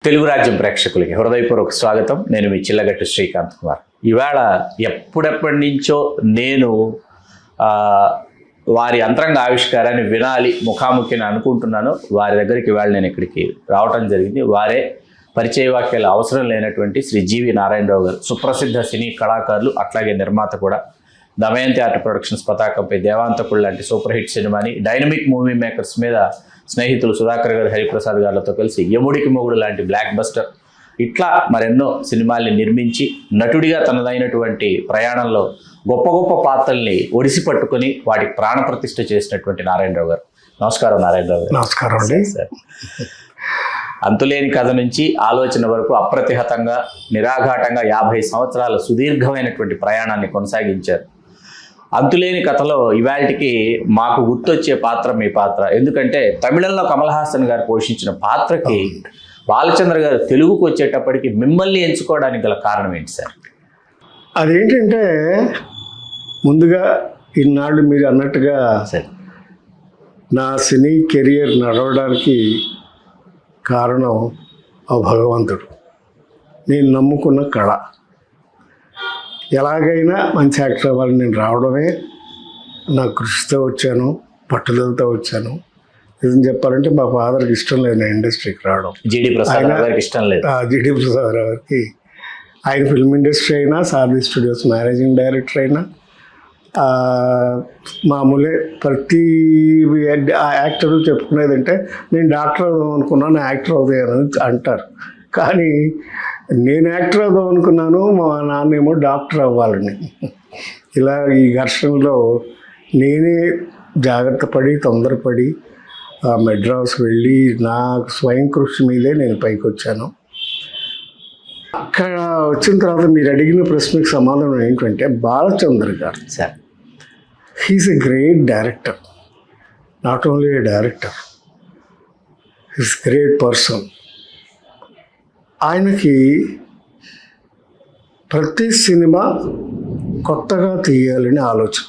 తెలుగు రాజ్యం ప్రేక్షకులకి హృదయపూర్వక స్వాగతం. నేను మీ చిల్లగట్టు శ్రీకాంత్ కుమార్. ఇవాళ ఎప్పుడెప్పటి నుంచో నేను వారి అంతరంగ ఆవిష్కారాన్ని వినాలి, ముఖాముఖిని అనుకుంటున్నాను. వారి దగ్గరికి ఇవాళ నేను ఇక్కడికి రావటం జరిగింది. వారే పరిచయ వాక్యాలు అవసరం లేనటువంటి శ్రీ జీవి నారాయణరావు గారు, సుప్రసిద్ధ సినీ కళాకారులు, అట్లాగే నిర్మాత కూడా. దమయంతి ఆర్ట్ ప్రొడక్షన్స్ పతాకంపై దేవాంతకుడు లాంటి సూపర్ హిట్ సినిమాని, డైనమిక్ మూవీ మేకర్స్ మీద స్నేహితులు సుధాకర్ గారు, హరిప్రసాద్ గారితో కలిసి యముడికి మొగుడు లాంటి బ్లాక్ బస్టర్, ఇట్లా మరెన్నో సినిమాల్ని నిర్మించి నటుడిగా తనదైనటువంటి ప్రయాణంలో గొప్ప గొప్ప పాత్రల్ని ఒడిసి పట్టుకుని వాటికి ప్రాణప్రతిష్ఠ చేసినటువంటి నారాయణరావు గారు. నమస్కారం నారాయణరావు గారు. నమస్కారం అండి సార్. అంతులేని కథ నుంచి ఆలోచన వరకు అప్రతిహతంగా, నిరాఘాటంగా 50 సంవత్సరాల సుదీర్ఘమైనటువంటి ప్రయాణాన్ని కొనసాగించారు. అంతులేని కథలో ఇవాళకి మాకు గుర్తొచ్చే పాత్ర మీ పాత్ర. ఎందుకంటే తమిళంలో కమల్ హాసన్ గారు పోషించిన పాత్రకి బాలచంద్ర గారు తెలుగుకు వచ్చేటప్పటికి మిమ్మల్ని ఎంచుకోవడానికి గల కారణం ఏంటి సార్? అదేంటంటే, ముందుగా ఇన్నాళ్ళు మీరు అన్నట్టుగా సార్, నా సినీ కెరియర్ నడవడానికి కారణం ఆ భగవంతుడు, నేను నమ్ముకున్న కళ. ఎలాగైనా మంచి యాక్టర్ అవ్వాలని నేను రావడమే నా కృషితో వచ్చాను, పట్టుదలతో వచ్చాను. నిజం చెప్పాలంటే మా ఫాదర్కి ఇష్టం లేదు నా ఇండస్ట్రీకి రావడం. జీడి ప్రసాద్ గారికి ఇష్టం లేదు. జీడి ప్రసాద్ గారికి, ఆయన ఫిల్మ్ ఇండస్ట్రీ అయినా, సారథి స్టూడియోస్ మేనేజింగ్ డైరెక్టర్ అయినా, మామూలే ప్రతి యాక్టర్ చెప్పుకునేదంటే నేను డాక్టర్ అవుదాం అనుకున్నాను, యాక్టర్ అవుతాను అంటారు. కానీ నేను యాక్టర్ అవుదాం అనుకున్నాను, మా నాన్నేమో డాక్టర్ అవ్వాలని. ఇలా ఈ ఘర్షణలో నేనే జాగ్రత్త పడి, తొందరపడి మెడ్రాస్ వెళ్ళి నా స్వయం కృషి మీదే నేను పైకి వచ్చాను. అక్కడ వచ్చిన తర్వాత మీరు అడిగిన ప్రశ్నకు సమాధానం ఏంటంటే, బాలచంద్ర గారు sir, he's a great director. Not only A director, he's great person. ఆయనకి ప్రతి సినిమా కొత్తగా తీయాలని ఆలోచన.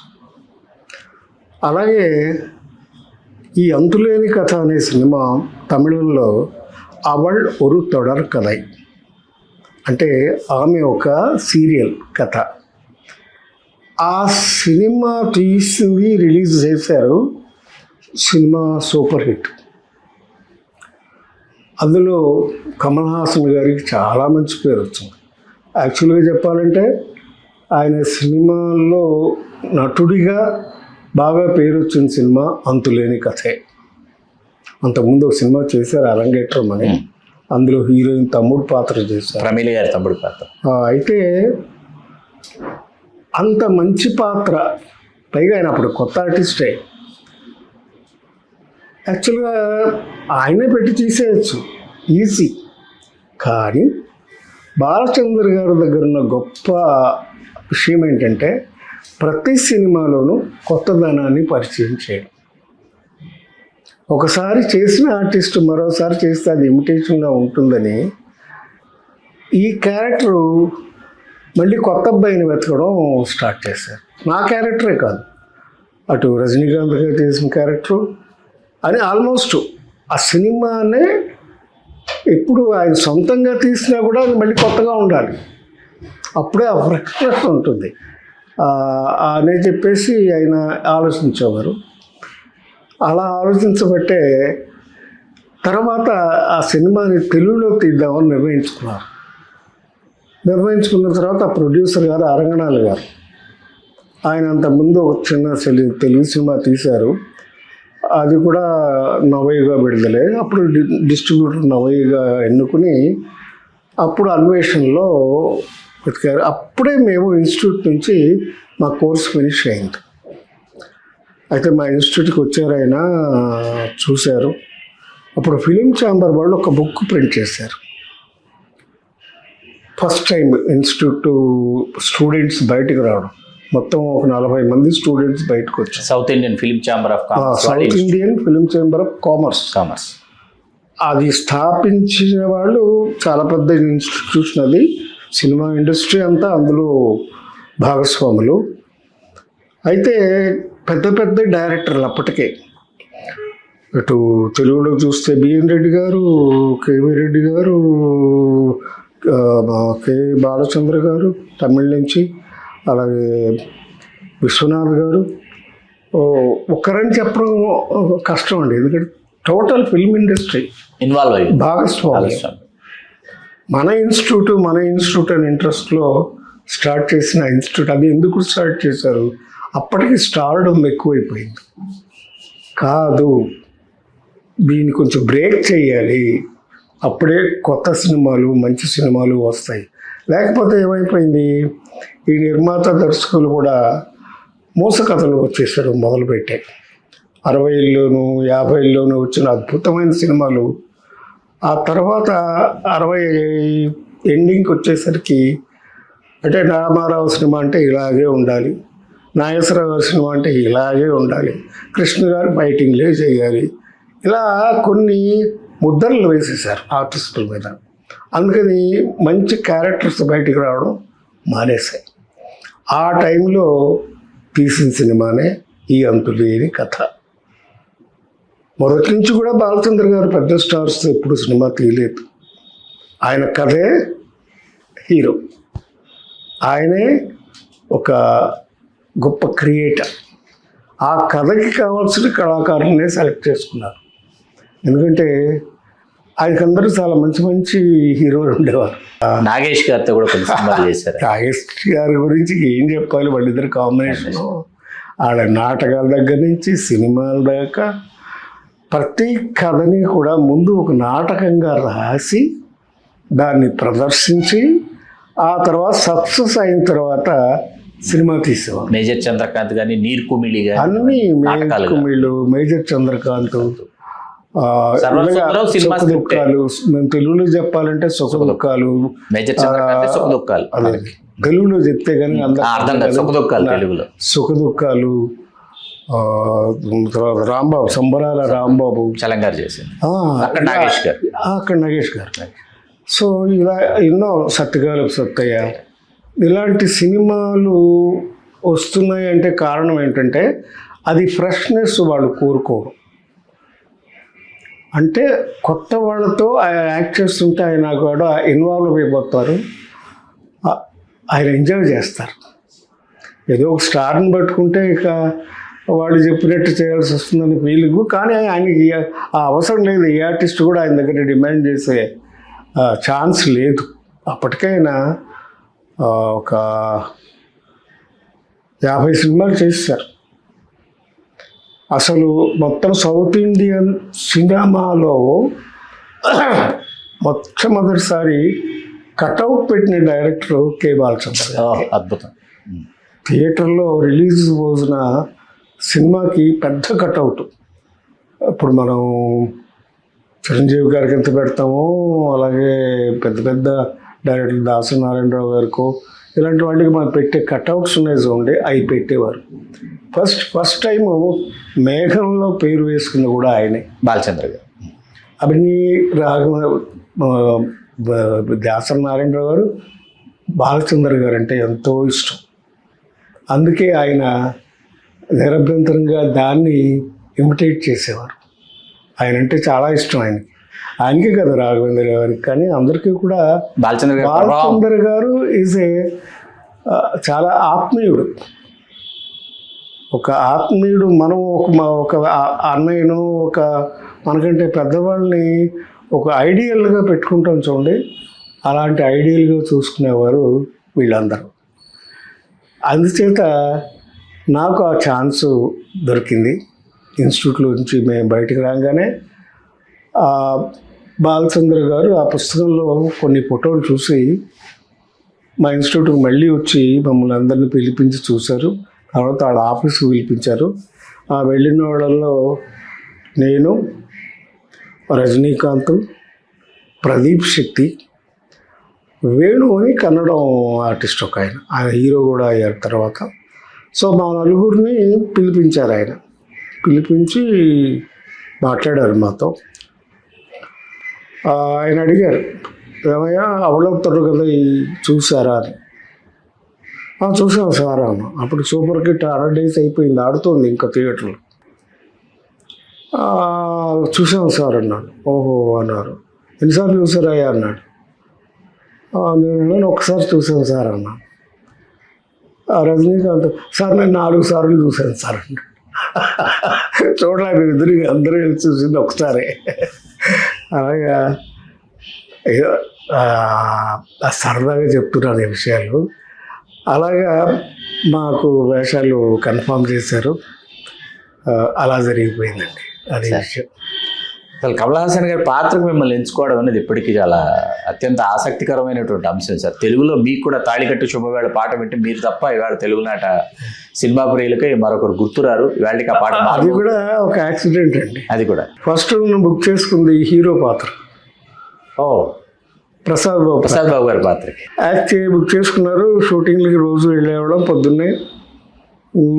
అలాగే ఈ అంతులేని కథ అనే సినిమా తమిళంలో అవళ్ ఒరు తొడర్ కథై, అంటే ఆమె ఒక సీరియల్ కథ. ఆ సినిమా తీసింది, రిలీజ్ చేశారు. Cinema super hit. అందులో కమల్ హాసన్ గారికి చాలా మంచి పేరు వచ్చింది. యాక్చువల్గా చెప్పాలంటే ఆయన సినిమాల్లో నటుడిగా బాగా పేరు వచ్చిన సినిమా అంతులేని కథే. అంతకుముందు ఒక సినిమా చేశారు, అరంగేట్రం అని. అందులో హీరోయిన్ తమ్ముడు పాత్ర చేశారు, ప్రమీల గారి తమ్ముడు పాత్ర. అయితే అంత మంచి పాత్ర, పైగా ఆయన అప్పుడు కొత్త ఆర్టిస్టే. యాక్చువల్గా ఆయనే పెట్టి తీసేయచ్చు, ఈజీ. కానీ బాలచంద్ర గారి దగ్గర ఉన్న గొప్ప విషయం ఏంటంటే, ప్రతి సినిమాలోనూ కొత్తదనాన్ని పరిచయం చేయడం. ఒకసారి చేసిన ఆర్టిస్ట్ మరోసారి చేస్తే అది ఇమిటేషన్గా ఉంటుందని ఈ క్యారెక్టరు మళ్ళీ కొత్త అబ్బాయిని వెతకడం స్టార్ట్ చేశారు. నా క్యారెక్టరే కాదు, అటు రజనీకాంత్ గారు చేసిన క్యారెక్టరు అని ఆల్మోస్ట్ ఆ సినిమానే ఎప్పుడు ఆయన సొంతంగా తీసినా కూడా అది మళ్ళీ కొత్తగా ఉండాలి, అప్పుడే ఆ ఫ్రెష్నెస్ ఉంటుంది అని చెప్పేసి ఆయన ఆలోచించేవారు. అలా ఆలోచించబట్టే తర్వాత ఆ సినిమాని తెలుగులో తీద్దామని నిర్ణయించుకున్నారు. నిర్ణయించుకున్న తర్వాత ఆ ప్రొడ్యూసర్ గారు అరంగనాథ్ గారు, ఆయన అంతకుముందు ఒక చిన్న తెలుగు సినిమా తీశారు. అది కూడా నవయుగా విడుదలే. అప్పుడు డిస్ట్రిబ్యూటర్ నవయుగా ఎన్నుకుని అప్పుడు అన్వేషణలో వెతికారు. అప్పుడే మేము ఇన్స్టిట్యూట్ నుంచి మా కోర్స్ ఫినిష్ అయింది. అయితే మా ఇన్స్టిట్యూట్కి వచ్చారు, ఆయన చూశారు. అప్పుడు ఫిలిం ఛాంబర్ వాళ్ళు ఒక బుక్ ప్రింట్ చేశారు. ఫస్ట్ టైం ఇన్స్టిట్యూట్ స్టూడెంట్స్ బయటకు రావడం. మొత్తం ఒక 40 మంది స్టూడెంట్స్ బయటకు వచ్చారు. South Indian film chamber of commerce, south Indian film chamber of commerce. అది స్థాపించిన వాళ్ళు చాలా పెద్ద ఇన్స్టిట్యూషన్. అది సినిమా ఇండస్ట్రీ అంతా అందులో భాగస్వాములు. అయితే పెద్ద పెద్ద డైరెక్టర్లు అప్పటికే ఇటు తెలుగులో చూస్తే బిఎన్ రెడ్డి గారు, కేవీ రెడ్డి గారు, కె బాలచంద్ర గారు తమిళ నుంచి, అలాగే విశ్వనాథ్ గారు. ఒక్కరని చెప్పడం కష్టం అండి, ఎందుకంటే టోటల్ ఫిల్మ్ ఇండస్ట్రీ ఇన్వాల్వ్ అయ్యి భాగస్వామ్యం. మన ఇన్స్టిట్యూట్ అనే ఇంట్రెస్ట్లో స్టార్ట్ చేసిన ఇన్స్టిట్యూట్. అది ఎందుకు స్టార్ట్ చేశారు? అప్పటికి స్టార్డమ్ ఎక్కువైపోయింది. కాదు, దీన్ని కొంచెం బ్రేక్ చేయాలి, అప్పుడే కొత్త సినిమాలు, మంచి సినిమాలు వస్తాయి. లేకపోతే ఏమైపోయింది, ఈ నిర్మాత దర్శకులు కూడా మోసకథలు వచ్చేసారు మొదలుపెట్టాయి. 60ల్లోనూ 50ల్లోనూ వచ్చిన అద్భుతమైన సినిమాలు ఆ తర్వాత 60 ఎండింగ్కి వచ్చేసరికి, అంటే రామారావు సినిమా అంటే ఇలాగే ఉండాలి, నాగేశ్వరరావు గారి సినిమా అంటే ఇలాగే ఉండాలి, కృష్ణ గారు ఫైటింగ్లే చేయాలి, ఇలా కొన్ని ముద్రలు వేసేసారు ఆర్టిస్టుల మీద. అందుకని మంచి క్యారెక్టర్స్ బయటికి రావడం మానేశాయి. ఆ టైంలో తీసిన సినిమానే ఈ అంతులేని కథ. మొదటి నుంచి కూడా బాలచంద్ర గారు పెద్ద స్టార్స్ ఎప్పుడు సినిమా తీయలేదు. ఆయన కథే హీరో, ఆయనే ఒక గొప్ప క్రియేటర్. ఆ కథకి కావాల్సిన కళాకారులనే సెలెక్ట్ చేసుకున్నారు. ఎందుకంటే ఆయనకందరూ చాలా మంచి మంచి హీరోలు ఉండేవారు. నాగేష్ గారితో కూడా కొన్ని సినిమాలు చేశారు. నాగేష్ గారి గురించి ఏం చెప్పాలి, వాళ్ళిద్దరు కాంబినేషన్. ఆడ నాటకాల దగ్గర నుంచి సినిమాల దాకా ప్రతి కథని కూడా ముందు ఒక నాటకంగా రాసి దాన్ని ప్రదర్శించి ఆ తర్వాత సక్సెస్ అయిన తర్వాత సినిమా తీసేవారు. మేజర్ చంద్రకాంత్ కానీ, నీర్ కుమిళి కానీ, అన్ని కుమిళ్ళు, మేజర్ చంద్రకాంత్, సుఖదుఖాలు. మేము తెలుగులో చెప్పాలంటే సుఖదుఖాలు, మేజర్ చంద్రకాంత్ సుఖదుఖాలు. అదే తెలుగులో చెప్తే కానీ తెలుగులో సుఖదుఖాలు. తర్వాత రాంబాబు, సంబరాల రాంబాబు చలంగారు చేసింది అక్కడ నాగేష్ గారు. సో ఇలా ఎన్నో, సత్యకాలపు సత్తయ్య, ఇలాంటి సినిమాలు వస్తున్నాయి అంటే కారణం ఏంటంటే అది ఫ్రెష్నెస్ వాళ్ళు కోరుకోరు. అంటే కొత్త వాళ్ళతో యాక్ట్ చేస్తుంటే ఆయన కూడా ఇన్వాల్వ్ అయిపోతారు, ఆయన ఎంజాయ్ చేస్తారు. ఏదో ఒక స్టార్ని పట్టుకుంటే ఇక వాళ్ళు చెప్పినట్టు చేయాల్సి వస్తుందని ఫీలింగ్. కానీ ఆయనకి ఆ అవసరం లేదు. ఏ ఆర్టిస్ట్ కూడా ఆయన దగ్గర డిమాండ్ చేసే ఛాన్స్ లేదు. అప్పటికైనా ఒక 50 సినిమాలు చేశారు. అసలు మొత్తం సౌత్ ఇండియన్ సినిమాలో మొట్టమొదటిసారి కటౌట్ పెట్టిన డైరెక్టర్ కె బాలచంద్ర. అద్భుతం. థియేటర్లో రిలీజ్ రోజున సినిమాకి పెద్ద కటౌట్. ఇప్పుడు మనం చిరంజీవి గారికి ఎంత పెడతామో అలాగే పెద్ద పెద్ద డైరెక్టర్ దాసరి నారాయణరావు గారికో ఇలాంటి వాటికి మనం పెట్టే కటౌట్స్ ఉన్నాయి చూడండి, అవి పెట్టేవారు. ఫస్ట్ టైం మేఘంలో పేరు వేసుకుంది కూడా ఆయనే, బాలచంద్ర గారు. అవన్నీ దాసరి నారాయణరావు గారు, బాలచంద్ర గారు అంటే ఎంతో ఇష్టం. అందుకే ఆయన నిరభ్యంతరంగా దాన్ని ఇమిటేట్ చేసేవారు. ఆయన అంటే చాలా ఇష్టం ఆయనకే కదా రాఘవేంద్ర గారికి, కానీ అందరికీ కూడా బాలచంద్ర గారు ఈజ్ ఏ చాలా ఆత్మీయుడు. ఒక ఆత్మీయుడు. మనం ఒక అన్నయ్యను, ఒక మనకంటే పెద్దవాళ్ళని ఒక ఐడియల్గా పెట్టుకుంటాం చూడండి, అలాంటి ఐడియల్గా చూసుకునేవారు వీళ్ళందరూ. అందుచేత నాకు ఆ ఛాన్స్ దొరికింది. ఇన్స్టిట్యూట్లో నుంచి మేము బయటికి రాగానే బాలచంద్ర గారు ఆ పుస్తకంలో కొన్ని ఫోటోలు చూసి మా ఇన్స్టిట్యూట్కి మళ్ళీ వచ్చి మమ్మల్ని అందరినీ పిలిపించి చూశారు. తర్వాత వాళ్ళ ఆఫీస్కి పిలిపించారు. ఆ వెళ్ళిన వాళ్ళల్లో నేను, రజనీకాంత్, ప్రదీప్ శక్తి, వేణు అని కన్నడం ఆర్టిస్ట్ ఒక ఆయన హీరో కూడా అయ్యారు తర్వాత. సో మా నలుగురిని పిలిపించారు. ఆయన పిలిపించి మాట్లాడారు మాతో. ఆయన అడిగారు, ఏమయ్యా అవలవుతారు కదా చూసారా అని. చూసాం సార్ అన్న. అప్పుడు సూపర్ హిట్ 100 days అయిపోయింది, ఆడుతోంది ఇంకా థియేటర్లో. చూసాం సార్ అన్నాడు. ఓహో అన్నారు. ఎన్నిసార్లు చూసారయ్యా అన్నాడు. నేను ఒకసారి చూసాను సార్ అన్నా. రజనీకాంత్ సార్ నేను 4 సార్లు చూశాను సార్ అన్నాడు. చూడలేదు ఇద్దరు అందరూ చూసింది ఒకసారి. అలాగా ఏదో సరదాగా చెప్తున్నాను ఈ విషయాలు. అలాగా మాకు వేషాలు కన్ఫామ్ చేశారు. అలా జరిగిపోయిందండి అది విషయం. అసలు కమల్ హాసన్ గారి పాత్రకు మిమ్మల్ని ఎంచుకోవడం అనేది ఇప్పటికీ చాలా అత్యంత ఆసక్తికరమైనటువంటి అంశం సార్. తెలుగులో మీకు కూడా తాళికట్టు శుభవేళ పాట వింటే మీరు తప్ప ఇవాళ తెలుగునాట సినిమా ప్రియులకి మరొకరు గుర్తురారు. ఇవాళకి ఆ పాట అది కూడా ఒక యాక్సిడెంట్ అండి. అది కూడా ఫస్ట్ బుక్ చేసుకుంది హీరో పాత్ర. ఓ ప్రసాద్ బాబు గారి పాత్రకి యాక్ట్ బుక్ చేసుకున్నారు. షూటింగ్లకి రోజు వెళ్ళేవడం పొద్దున్నే.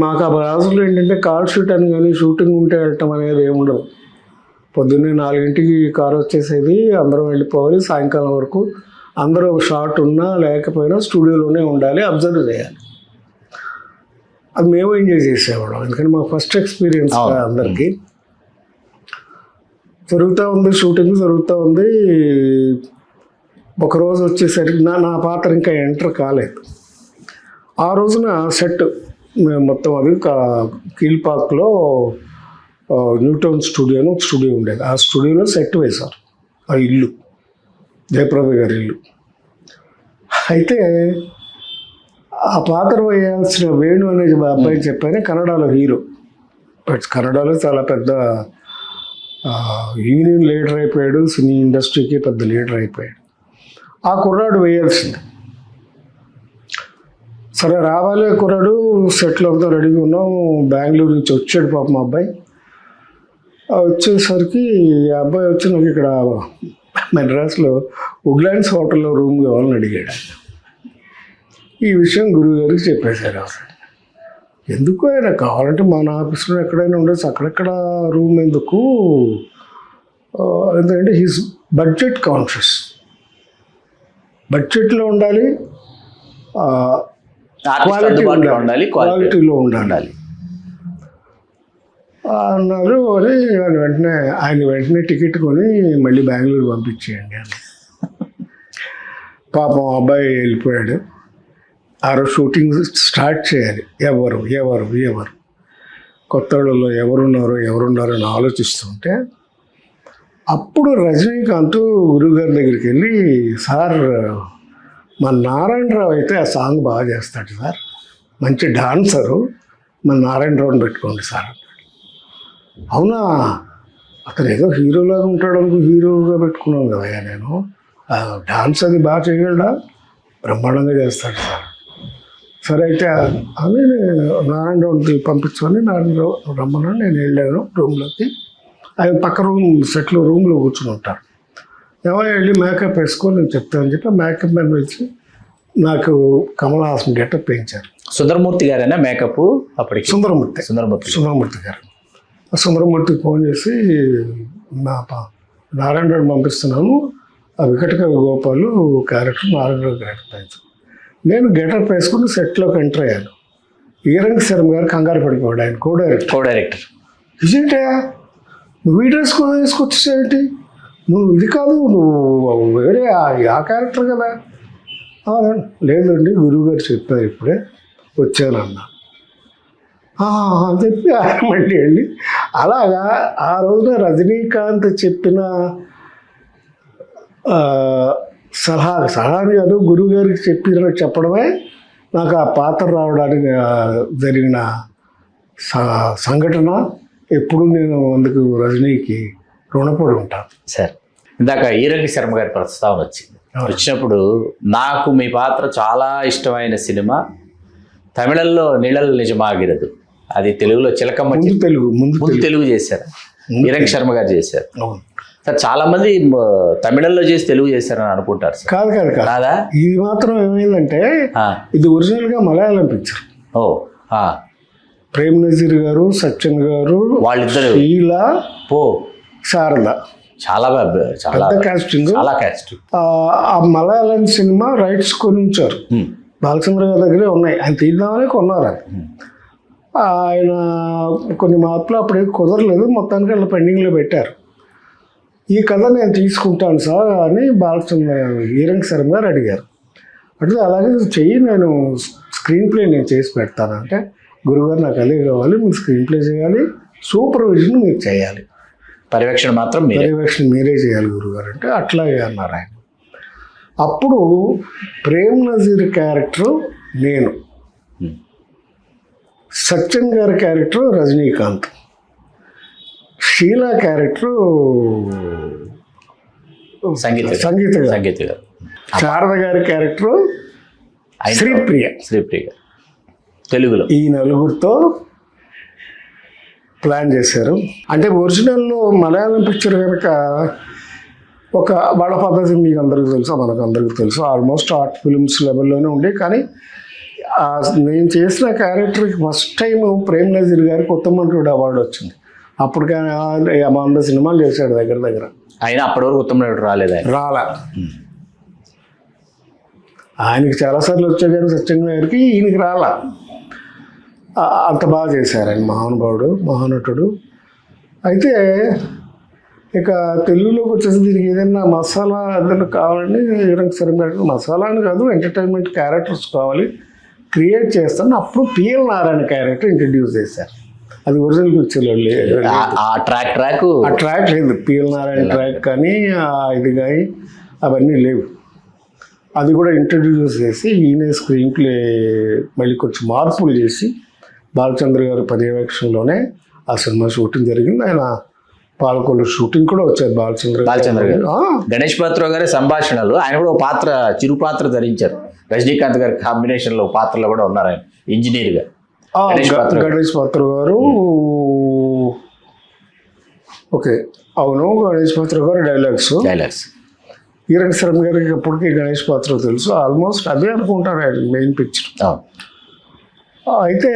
మాకు ఆ రోజుల్లో ఏంటంటే కాల్ షూట్ అని కానీ షూటింగ్ ఉంటే వెళ్ళటం అనేది ఏముండదు. పొద్దున్నే 4 కారు వచ్చేసేది, అందరం వెళ్ళిపోవాలి. సాయంకాలం వరకు అందరూ షార్ట్ ఉన్నా లేకపోయినా స్టూడియోలోనే ఉండాలి, అబ్జర్వ్ చేయాలి. అది మేము ఎంజాయ్ చేసేవాళ్ళం, ఎందుకంటే మా ఫస్ట్ ఎక్స్పీరియన్స్ అందరికీ. జరుగుతూ ఉంది, షూటింగ్ జరుగుతూ ఉంది. ఒకరోజు వచ్చేసరికి నా పాత్ర ఇంకా ఎంటర్ కాలేదు. ఆ రోజున సెట్ మొత్తం అది కీల్పాక్లో న్యూటౌన్ స్టూడియో అని ఒక స్టూడియో ఉండేది. ఆ స్టూడియోలో సెట్ వేశారు. ఆ ఇల్లు జయప్రద గారి ఇల్లు. అయితే ఆ పాత్ర వేయాల్సిన వేణు అనే అబ్బాయి చెప్పాను, కన్నడలో హీరో. బట్ కన్నడలో చాలా పెద్ద యూనియన్ లీడర్ అయిపోయాడు, సినీ ఇండస్ట్రీకి పెద్ద లీడర్ అయిపోయాడు. ఆ కుర్రాడు వేయాల్సింది. సరే రావాలి కుర్రాడు, సెట్లో అంతా రెడీగా ఉన్నాం. బెంగళూరు నుంచి వచ్చాడు పాప మా అబ్బాయి. వచ్చేసరికి ఆ అబ్బాయి వచ్చి నాకు ఇక్కడ మెడ్రాస్లో వుడ్లాండ్స్ హోటల్లో రూమ్ కావాలని అడిగాడు. ఈ విషయం గురువు గారికి చెప్పేశారు. అసలు ఎందుకు ఆయన కావాలంటే మన ఆఫీస్లో ఎక్కడైనా ఉండొచ్చు, అక్కడెక్కడ రూమ్ ఎందుకు, ఎందుకంటే హీస్ బడ్జెట్ కాన్షియస్. బడ్జెట్లో ఉండాలి, క్వాలిటీలో ఉండాలి అన్నారు. అని ఆయన వెంటనే టికెట్ కొని మళ్ళీ బెంగళూరు పంపించేయండి అని. పాపం అబ్బాయి వెళ్ళిపోయాడు. ఆ రోజు షూటింగ్ స్టార్ట్ చేయాలి. ఎవరు కొత్త వాళ్ళలో ఎవరున్నారో అని ఆలోచిస్తుంటే అప్పుడు రజనీకాంత్ గురువుగారి దగ్గరికి వెళ్ళి, సార్ మన నారాయణరావు అయితే ఆ సాంగ్ బాగా చేస్తాడు సార్, మంచి డాన్సరు, మన నారాయణరావుని పెట్టుకోండి సార్. అవునా, అతను ఏదో హీరోలాగా ఉంటాడు అనుకో, హీరోగా పెట్టుకున్నాను కదా నేను. డాన్స్ అది బాగా చేయగలడా, బ్రహ్మాండంగా చేస్తాడు సార్. సరే అయితే అని నారాయణరావుని పంపించుకొని నారాయణరావు రమ్మని నేను వెళ్ళాను రూమ్లోకి. ఆయన పక్క సెట్లో రూమ్లో కూర్చుని ఉంటారు. ఎవరు వెళ్ళి మేకప్ వేసుకొని నేను చెప్తానని చెప్పి మేకప్ మ్యాన్ వచ్చి నాకు కమల్ హాసన్ గెటప్ వేయించారు. సుందరమూర్తి గారైనా మేకప్ అప్పటికి? సుందరమూర్తి గారు. సుందరమూర్తికి ఫోన్ చేసి నారాయణరావు పంపిస్తున్నాను, ఆ వికటకవి గోపాలు క్యారెక్టర్ నారాయణరావు గెటప్ వేయించాను. నేను గెటప్ వేసుకుని సెట్లోకి ఎంటర్ అయ్యాను. ఈరంగి శర్మ గారు కంగారు పడిపోయాడు, ఆయన కో డైరెక్టర్. ఇదేంటే నువ్వు ఈ డ్రెస్ వేసుకొచ్చేసేంటి, నువ్వు ఇది కాదు, నువ్వు వేరే ఆ క్యారెక్టర్ కదా. లేదండి గురువు గారు చెప్పారు, ఇప్పుడే వచ్చానన్నా అని చెప్పి ఆయన మళ్ళీ వెళ్ళి అలాగా ఆ రోజున రజనీకాంత్ చెప్పిన సలహాని కాదు, గురువు గారికి చెప్పడమే నాకు ఆ పాత్ర రావడానికి జరిగిన సంఘటన. ఎప్పుడు నేను అందుకు రజనీకి రుణపడి ఉంటాను సార్. ఇందాక ఈరంగి శర్మ గారి ప్రస్తావన వచ్చినప్పుడు నాకు మీ పాత్ర చాలా ఇష్టమైన సినిమా తమిళంలో నిళల్ నిజమాగిరదు, అది తెలుగులో చిలకమ్మ. ముందు తెలుగు చేశారు, ఈరంగి శర్మ గారు చేశారు సార్. చాలా మంది తమిళంలో చేసి తెలుగు చేశారని అనుకుంటారు సార్. కాదా, ఇది మాత్రం ఏమైందంటే ఇది ఒరిజినల్గా మలయాళం పిక్చర్. ప్రేమ్ నజీర్ గారు, సత్యన్ గారు, వాళ్ళిద్దరు, షీలా, శారద, చాలా కాస్టింగ్. ఆ మలయాళం సినిమా రైట్స్ కొనించారు, బాలచంద్ర గారి దగ్గరే ఉన్నాయి. ఆయన తీద్దామని కొన్నారు. అది ఆయన కొన్ని మార్పులు అప్పుడే కుదరలేదు, మొత్తానికి వాళ్ళ పెండింగ్లో పెట్టారు. ఈ కథ నేను తీసుకుంటాను సార్ అని బాలచంద్ర హీరంగ్ శర్మ గారు అడిగారు. అంటే అలాగే చెయ్యి, నేను స్క్రీన్ ప్లే నేను చేసి పెడతానంటే, గురుగారు నాకు అదే కావాలి, మీరు స్క్రీన్ ప్లే చేయాలి, సూపర్విజన్ మీరు చేయాలి, పర్యవేక్షణ మాత్రం పర్యవేక్షణ మీరే చేయాలి గురుగారు అంటే, అట్లాగే అన్నారు ఆయన. అప్పుడు ప్రేమ్ నజీర్ క్యారెక్టర్ నేను, సత్యన్ గారి క్యారెక్టర్ రజనీకాంత్, షీలా క్యారెక్టర్ సంగీత గారు, శారద గారి క్యారెక్టర్ శ్రీప్రియ గారు తెలుగులో. ఈ నలుగురితో ప్లాన్ చేశారు. అంటే ఒరిజినల్లో మలయాళం పిక్చర్ కనుక ఒక వాళ్ళ పద్ధతి మీకు అందరికీ తెలుసు, మనకు అందరికీ తెలుసు, ఆల్మోస్ట్ ఆర్ట్ ఫిల్మ్స్ లెవెల్లోనే ఉండే. కానీ నేను చేసిన క్యారెక్టర్కి ఫస్ట్ టైం ప్రేమ్ నజీర్ గారికి ఉత్తమంతుడు అవార్డు వచ్చింది. అప్పుడు 100 సినిమాలు చేశాడు దగ్గర దగ్గర. ఆయన అప్పటి వరకు ఉత్తమంతుడు రాలేదు, రాలా. ఆయనకి చాలాసార్లు వచ్చాయి కానీ సత్యం గారికి ఈయనకి రాలా. అంత బాగా చేశారు ఆయన, మహానుభావుడు, మహానటుడు. అయితే ఇక తెలుగులోకి వచ్చేసి దీనికి ఏదైనా మసాలా ఏదైనా కావాలండి, హీరంగ్ శర్మ గారికి మసాలా అని కాదు, ఎంటర్టైన్మెంట్ క్యారెక్టర్స్ కావాలి, క్రియేట్ చేస్తాను. అప్పుడు పిఎల్ నారాయణ క్యారెక్టర్ ఇంట్రడ్యూస్ చేశారు. అది ఒరిజినల్ పిక్చర్లో లేదు, ఆ ట్రాక్ లేదు, పిఎల్ నారాయణ ట్రాక్ కానీ ఇది కానీ అవన్నీ లేవు. అది కూడా ఇంట్రడ్యూస్ చేసి ఈయన స్క్రీన్ ప్లే మళ్ళీ కొంచెం మార్పులు చేసి బాలచంద్ర గారి పర్యవేక్షణలోనే ఆ సినిమా షూటింగ్ జరిగింది. ఆయన పాలకొల్లు షూటింగ్ కూడా వచ్చారు బాలచంద్ర గారు. గణేష్ పాత్రరావు గారి సంభాషణలు ఆయన కూడా ఒక చిరు పాత్ర ధరించారు. రజనీకాంత్ గారి కాంబినేషన్లో పాత్రలో కూడా ఉన్నారు ఆయన, ఇంజనీర్గా. గణేష్ పాత్ర గారు, ఓకే అవును, గణేష్ పాత్ర గారు డైలాగ్స్. హీరంగ్ శర్మ గారికి ఎప్పటికీ గణేష్ పాత్ర తెలుసు, ఆల్మోస్ట్ అదే అనుకుంటారు ఆయన మెయిన్ పిక్చర్. అయితే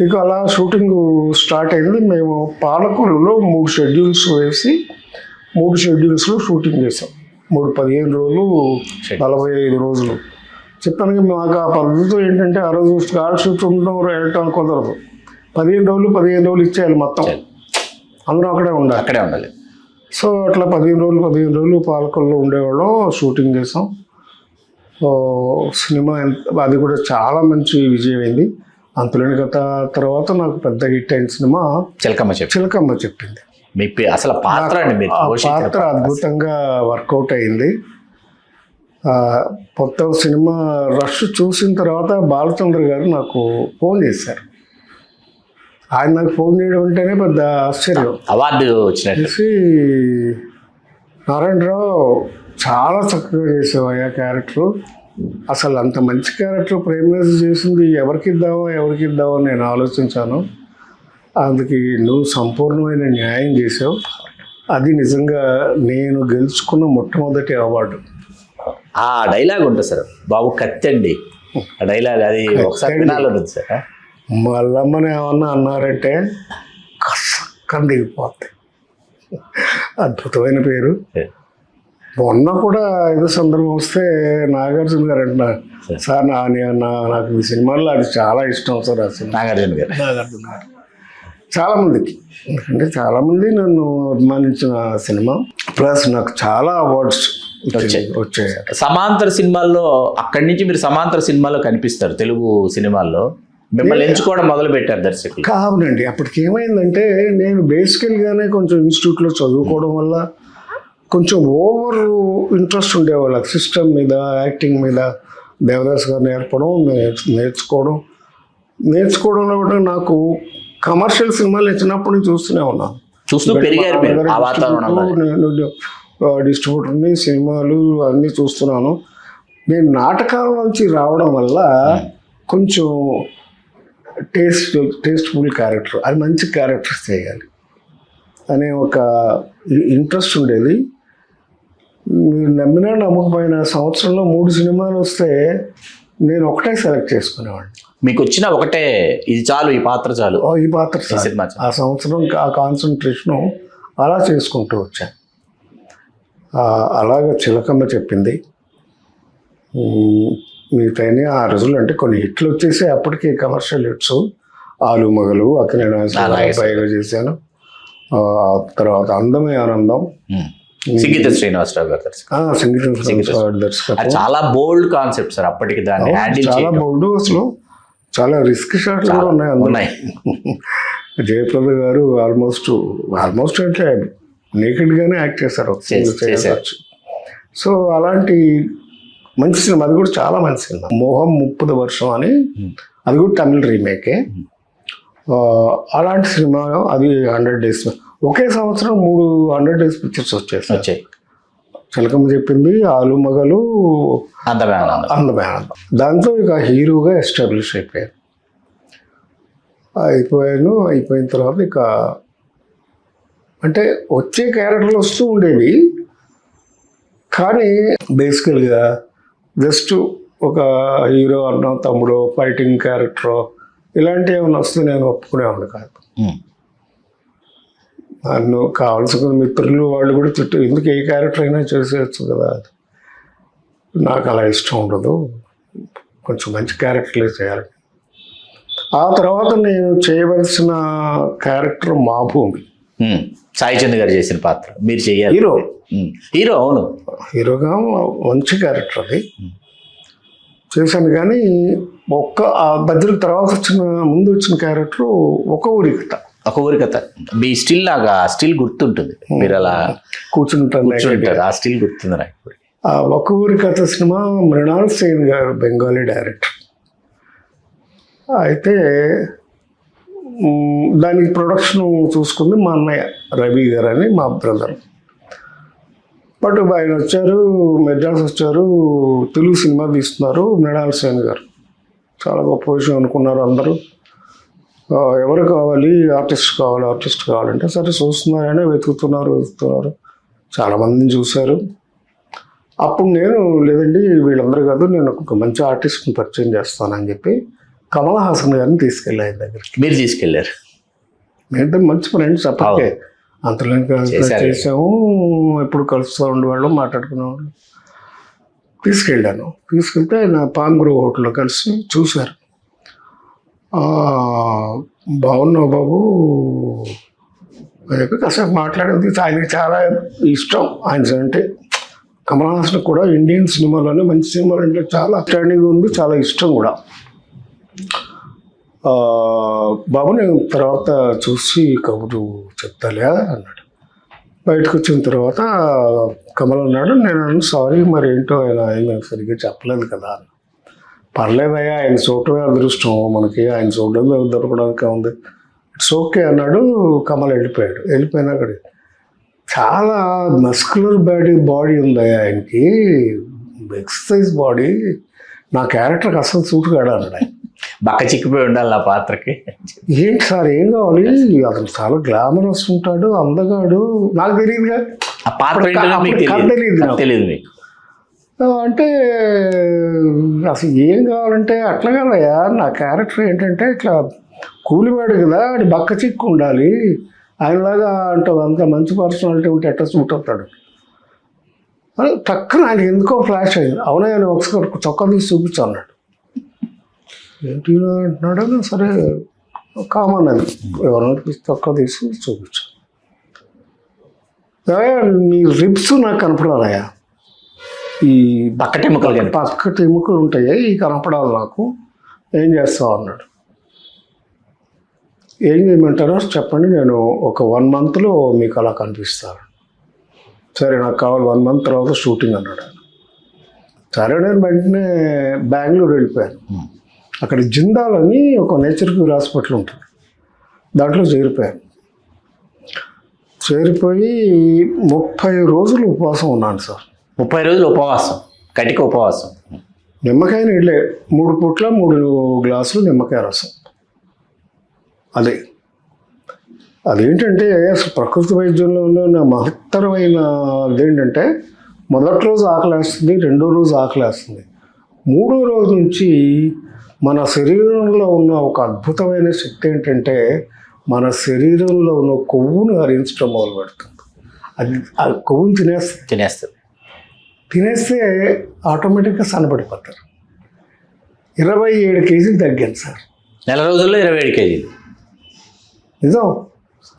ఇక అలా షూటింగ్ స్టార్ట్ అయింది. మేము పాలకొల్లులో 3 షెడ్యూల్స్ వేసి 3 షెడ్యూల్స్లో షూటింగ్ చేసాం. 15 రోజులు, 45 రోజులు. చెప్పాను మాకు ఆ పద్ధతితో ఏంటంటే, ఆ రోజు స్టార్ షూట్ ఉండడం వెళ్ళటం కుదరదు. 15 రోజులు ఇచ్చేయాలి మొత్తం, అందరం అక్కడే ఉండాలి. సో అట్లా 15 రోజులు పాలకొల్లో ఉండేవాళ్ళం, షూటింగ్ చేసాం. సినిమా అది కూడా చాలా మంచి విజయం అయింది. అంతులేని కథ తర్వాత నాకు పెద్ద హిట్ అయిన సినిమా చిలకమ్మ చెప్పింది. అసలు పాత్ర అద్భుతంగా వర్కౌట్ అయింది. మొత్తం సినిమా రష్ చూసిన తర్వాత బాలచంద్ర గారు నాకు ఫోన్ చేశారు. ఆయన నాకు ఫోన్ చేయడం అంటేనే పెద్ద ఆశ్చర్యం. అవార్డు వచ్చినట్టు, నారాయణరావు చాలా చక్కగా చేసావు అయ్యా క్యారెక్టర్, అసలు అంత మంచి క్యారెక్టర్ ప్రేమ్ నజీర్ చేసింది ఎవరికి ఇద్దామో నేను ఆలోచించాను. అందుకే నువ్వు సంపూర్ణమైన న్యాయం చేసావు. అది నిజంగా నేను గెలుచుకున్న మొట్టమొదటి అవార్డు. ఆ డైలాగ్ ఉంటుంది సార్, బాబు కత్తండి, ఆ డైలాగ్ అది ఒకసారి వినాలని సార్. మల్లమ్మని ఏమన్నా అన్నారంటే కసక్కని దిగిపోతాయి. అద్భుతమైన పేరు. మొన్న కూడా ఏదో సందర్భం వస్తే నాగార్జున గారు అంటున్నారు, సార్ నాకు ఈ సినిమాల్లో అది చాలా ఇష్టం సార్. అసలు నాగార్జున గారు చాలామందికి, ఎందుకంటే చాలామంది నన్ను అభిమానించిన సినిమా, ప్లస్ నాకు చాలా అవార్డ్స్ వచ్చాయి. సమాంతర సినిమాల్లో అక్కడి నుంచి మీరు సమాంతర సినిమాల్లో కనిపిస్తారు. తెలుగు సినిమాల్లో మిమ్మల్ని ఎంచుకోవడం మొదలు పెట్టారు దర్శకులు. కావునండి, అప్పటికి ఏమైందంటే నేను బేసికల్గానే కొంచెం ఇన్స్టిట్యూట్లో చదువుకోవడం వల్ల కొంచెం ఓవర్ ఇంట్రెస్ట్ ఉండేవాళ్ళు సిస్టమ్ మీద, యాక్టింగ్ మీద. దేవదాస్ గారు నేర్చుకోవడంలో కూడా నాకు కమర్షియల్ సినిమాలు ఇచ్చినప్పుడు చూస్తూనే ఉన్నాను. నేను డిస్ట్రిబ్యూటర్ని, సినిమాలు అన్నీ చూస్తున్నాను. నేను నాటకాల నుంచి రావడం వల్ల కొంచెం టేస్ట్ఫుల్ క్యారెక్టర్, అది మంచి క్యారెక్టర్స్ చేయాలి అనే ఒక ఇంట్రెస్ట్ ఉండేది. మీరు నమ్మినా నమ్మకపోయిన సంవత్సరంలో 3 సినిమాలు వస్తే నేను ఒకటే సెలెక్ట్ చేసుకునేవాడిని. మీకు వచ్చిన ఒకటే, ఇది చాలు, ఈ పాత్ర చాలు, ఈ పాత్ర సినిమా. ఆ సంవత్సరం ఆ కాన్సన్ట్రేషను అలా చేసుకుంటూ వచ్చాను. అలాగ చిలకమ్మ చెప్పింది. మిగతాయి ఆ రోజులు అంటే కొన్ని హిట్లు వచ్చేసి అప్పటికి కమర్షియల్ హిట్స్. ఆలు మగలు, అక్కినేని పైగా చేశాను. తర్వాత అందమే ఆనందం, సంగీత శ్రీనివాసరావు గారు దర్శకత్వం. సంగీతం అది దర్శకత్వం. చాలా బోల్డ్ కాన్సెప్ట్ సార్, అప్పటికి దాన్ని హ్యాండిల్ చాలా బోల్డ్, అసలు చాలా రిస్క్ షాట్లు కూడా ఉన్నాయి అందులో. ఉన్నాయి. జయప్రద గారు ఆల్మోస్ట్ అంటే నేకెడ్ గానే యాక్ట్ చేశారు. సో అలాంటి మంచి సినిమా, అది కూడా చాలా మంచి సినిమా. మోహం 30 వర్షం అని, అది కూడా తమిళ రీమేకే. అలాంటి సినిమా, అది 100 days, ఒకే సంవత్సరం 3 100 days పిక్చర్స్ వచ్చాయి. చిలకమ్మ చెప్పింది, ఆలు మగలు, అందమే ఆనందం. దాంతో ఇక హీరోగా ఎస్టాబ్లిష్ అయిపోయిన తర్వాత ఇక అంటే వచ్చే క్యారెక్టర్లు వస్తూ ఉండేవి, కానీ బేసికల్గా జస్ట్ ఒక హీరో అన్న తమ్ముడు ఫైటింగ్ క్యారెక్టర్ ఇలాంటివి ఏమైనా వస్తే నేను ఒప్పుకునేవాడిని కాదు. నన్ను కావాల్సిన మిత్రులు వాళ్ళు కూడా ఎందుకు ఏ క్యారెక్టర్ అయినా చేసేయచ్చు కదా, నాకు అలా ఇష్టం ఉండదు, కొంచెం మంచి క్యారెక్టర్లే చేయాలి. ఆ తర్వాత నేను చేయవలసిన క్యారెక్టర్ మా భూమి, సాయి చంద్ గారు చేసిన పాత్ర మీరు చేయాలి. హీరో అవును, హీరోగా మంచి క్యారెక్టర్ అది చేశాను. కానీ ఆ మధ్యలో తర్వాత ముందు వచ్చిన క్యారెక్టర్ ఒక ఊరి కథ. మీ స్టిల్ నాకు ఆ స్టిల్ గుర్తుంటుంది, మీరు అలా కూర్చుంటారు, ఆ స్టిల్ గుర్తుంది నాకు. ఆ ఒక ఊరి కథ సినిమా మృణాల్ సేన్ గారు బెంగాలీ డైరెక్టర్. అయితే దానికి ప్రొడక్షన్ చూసుకుంది మా అన్నయ్య రవి గారు అని, మా బ్రదర్. బట్ ఆయన వచ్చారు, మెడ్రాస్ వచ్చారు, తెలుగు సినిమా తీస్తున్నారు. మృణాల్ సేన్ గారు చాలా గొప్ప విషయం అనుకున్నారు అందరూ. ఎవరు కావాలి, ఆర్టిస్ట్ కావాలంటే సరే చూస్తున్నారనే వెతుకుతున్నారు. చాలామందిని చూశారు. అప్పుడు నేను లేదండి వీళ్ళందరూ కాదు, నేను ఒక మంచి ఆర్టిస్ట్ని పరిచయం చేస్తానని చెప్పి కమల్ హాసన్ గారిని తీసుకెళ్ళి ఆయన దగ్గరికి. మీరు తీసుకెళ్ళారు? మేమిద్దరు మంచి ఫ్రెండ్స్ అప్పటికే, అంతలో చేసాము, ఎప్పుడు కలుస్తూ ఉండేవాళ్ళం, మాట్లాడుకునేవాళ్ళు. తీసుకెళ్తే ఆయన పామ్ గ్రోవ్ హోటల్లో కలిసి చూశారు. బాగున్నావు బాబు అని చెప్పి కాసేపు మాట్లాడేది. ఆయనకి చాలా ఇష్టం ఆయన అంటే, కమల్ హాసన్ కూడా ఇండియన్ సినిమాలోనే మంచి సినిమాలు అంటే చాలా స్టాండింగ్ ఉంది, చాలా ఇష్టం కూడా. బాబు నేను తర్వాత చూసి కబురు చెప్తాలే అన్నాడు. బయటకు వచ్చిన తర్వాత కమల్ అన్నాడు, నేను సారీ మరి ఏంటో ఆయన సరిగ్గా చెప్పలేదు కదా. పర్లేదయ్యా, ఆయన చూడటమే అదృష్టం మనకి, ఆయన చూడడం దొరకడానికి ఉంది, ఇట్స్ ఓకే అన్నాడు. కమల్ వెళ్ళిపోయినా అక్కడ చాలా మస్కులర్ బాడీ ఉందయ్యా ఆయనకి, ఎక్సర్సైజ్ బాడీ, నా క్యారెక్టర్కి అసలు సూట్ కాడా అన్నాడు. బక్క చిక్కిపోయి ఉండాలి ఆ పాత్రకి. ఏంటి సార్ ఏం కావాలి, అతను చాలా గ్లామరస్ ఉంటాడు, అందగాడు, నాకు తెలియదుగా, తెలియదు అంటే అసలు ఏం కావాలంటే అట్లా కదయ్యా, నా క్యారెక్టర్ ఏంటంటే ఇట్లా కూలివాడు కదా, అది బక్క చిక్కు ఉండాలి, ఆయనలాగా అంటావు అంత మంచి పర్సనాలిటీ ఉంటే ఎట్లా సూట్ అవుతాడు. టక్కన ఆయన ఎందుకో ఫ్లాష్ అయింది. అవునా ఆయన ఒకసారి చొక్కా తీసి చూపించు అన్నాడు. ఏంటి అంటున్నాడు. సరే కామన్ అది, ఎవరైనా చొక్కా తీసి చూపించు. నీ రిబ్స్ నాకు కనపడాలయ్యా, ఈ పక్క ఎముకలు ఉంటాయి, ఈ కనపడాలి నాకు, ఏం చేస్తావు అన్నాడు. ఏం చేయమంటారో చెప్పండి, నేను ఒక 1 monthలో మీకు అలా కనిపిస్తాను. సరే నాకు కావాలి 1 month తర్వాత షూటింగ్ అన్నాడు. సరే నేను వెంటనే బెంగళూరు వెళ్ళిపోయాను. అక్కడ జిందాల్ అని ఒక నేచర్ క్యూర్ హాస్పిటల్ ఉంటుంది, దాంట్లో చేరిపోయి 30 రోజులు ఉపవాసం ఉన్నాను సార్. 30 రోజులు ఉపవాసం, కటిక ఉపవాసం. నిమ్మకాయ నీళ్ళే 3 పూట్ల 3 గ్లాసులు నిమ్మకాయ రసం. అదేంటంటే అసలు ప్రకృతి వైద్యంలో ఉన్న మహత్తరమైన అదేంటంటే, మొదటి రోజు ఆకలేస్తుంది, రెండో రోజు ఆకలేస్తుంది, 3వ రోజు నుంచి మన శరీరంలో ఉన్న ఒక అద్భుతమైన శక్తి ఏంటంటే, మన శరీరంలో ఉన్న కొవ్వును హరించడం మొదలు పెడుతుంది. ఆ కొవ్వును తినేస్తే ఆటోమేటిక్గా సన్నబడిపోతారు. 27 కేజీలు తగ్గాను సార్. నెల రోజుల్లో 27 కేజీలు. నిజం.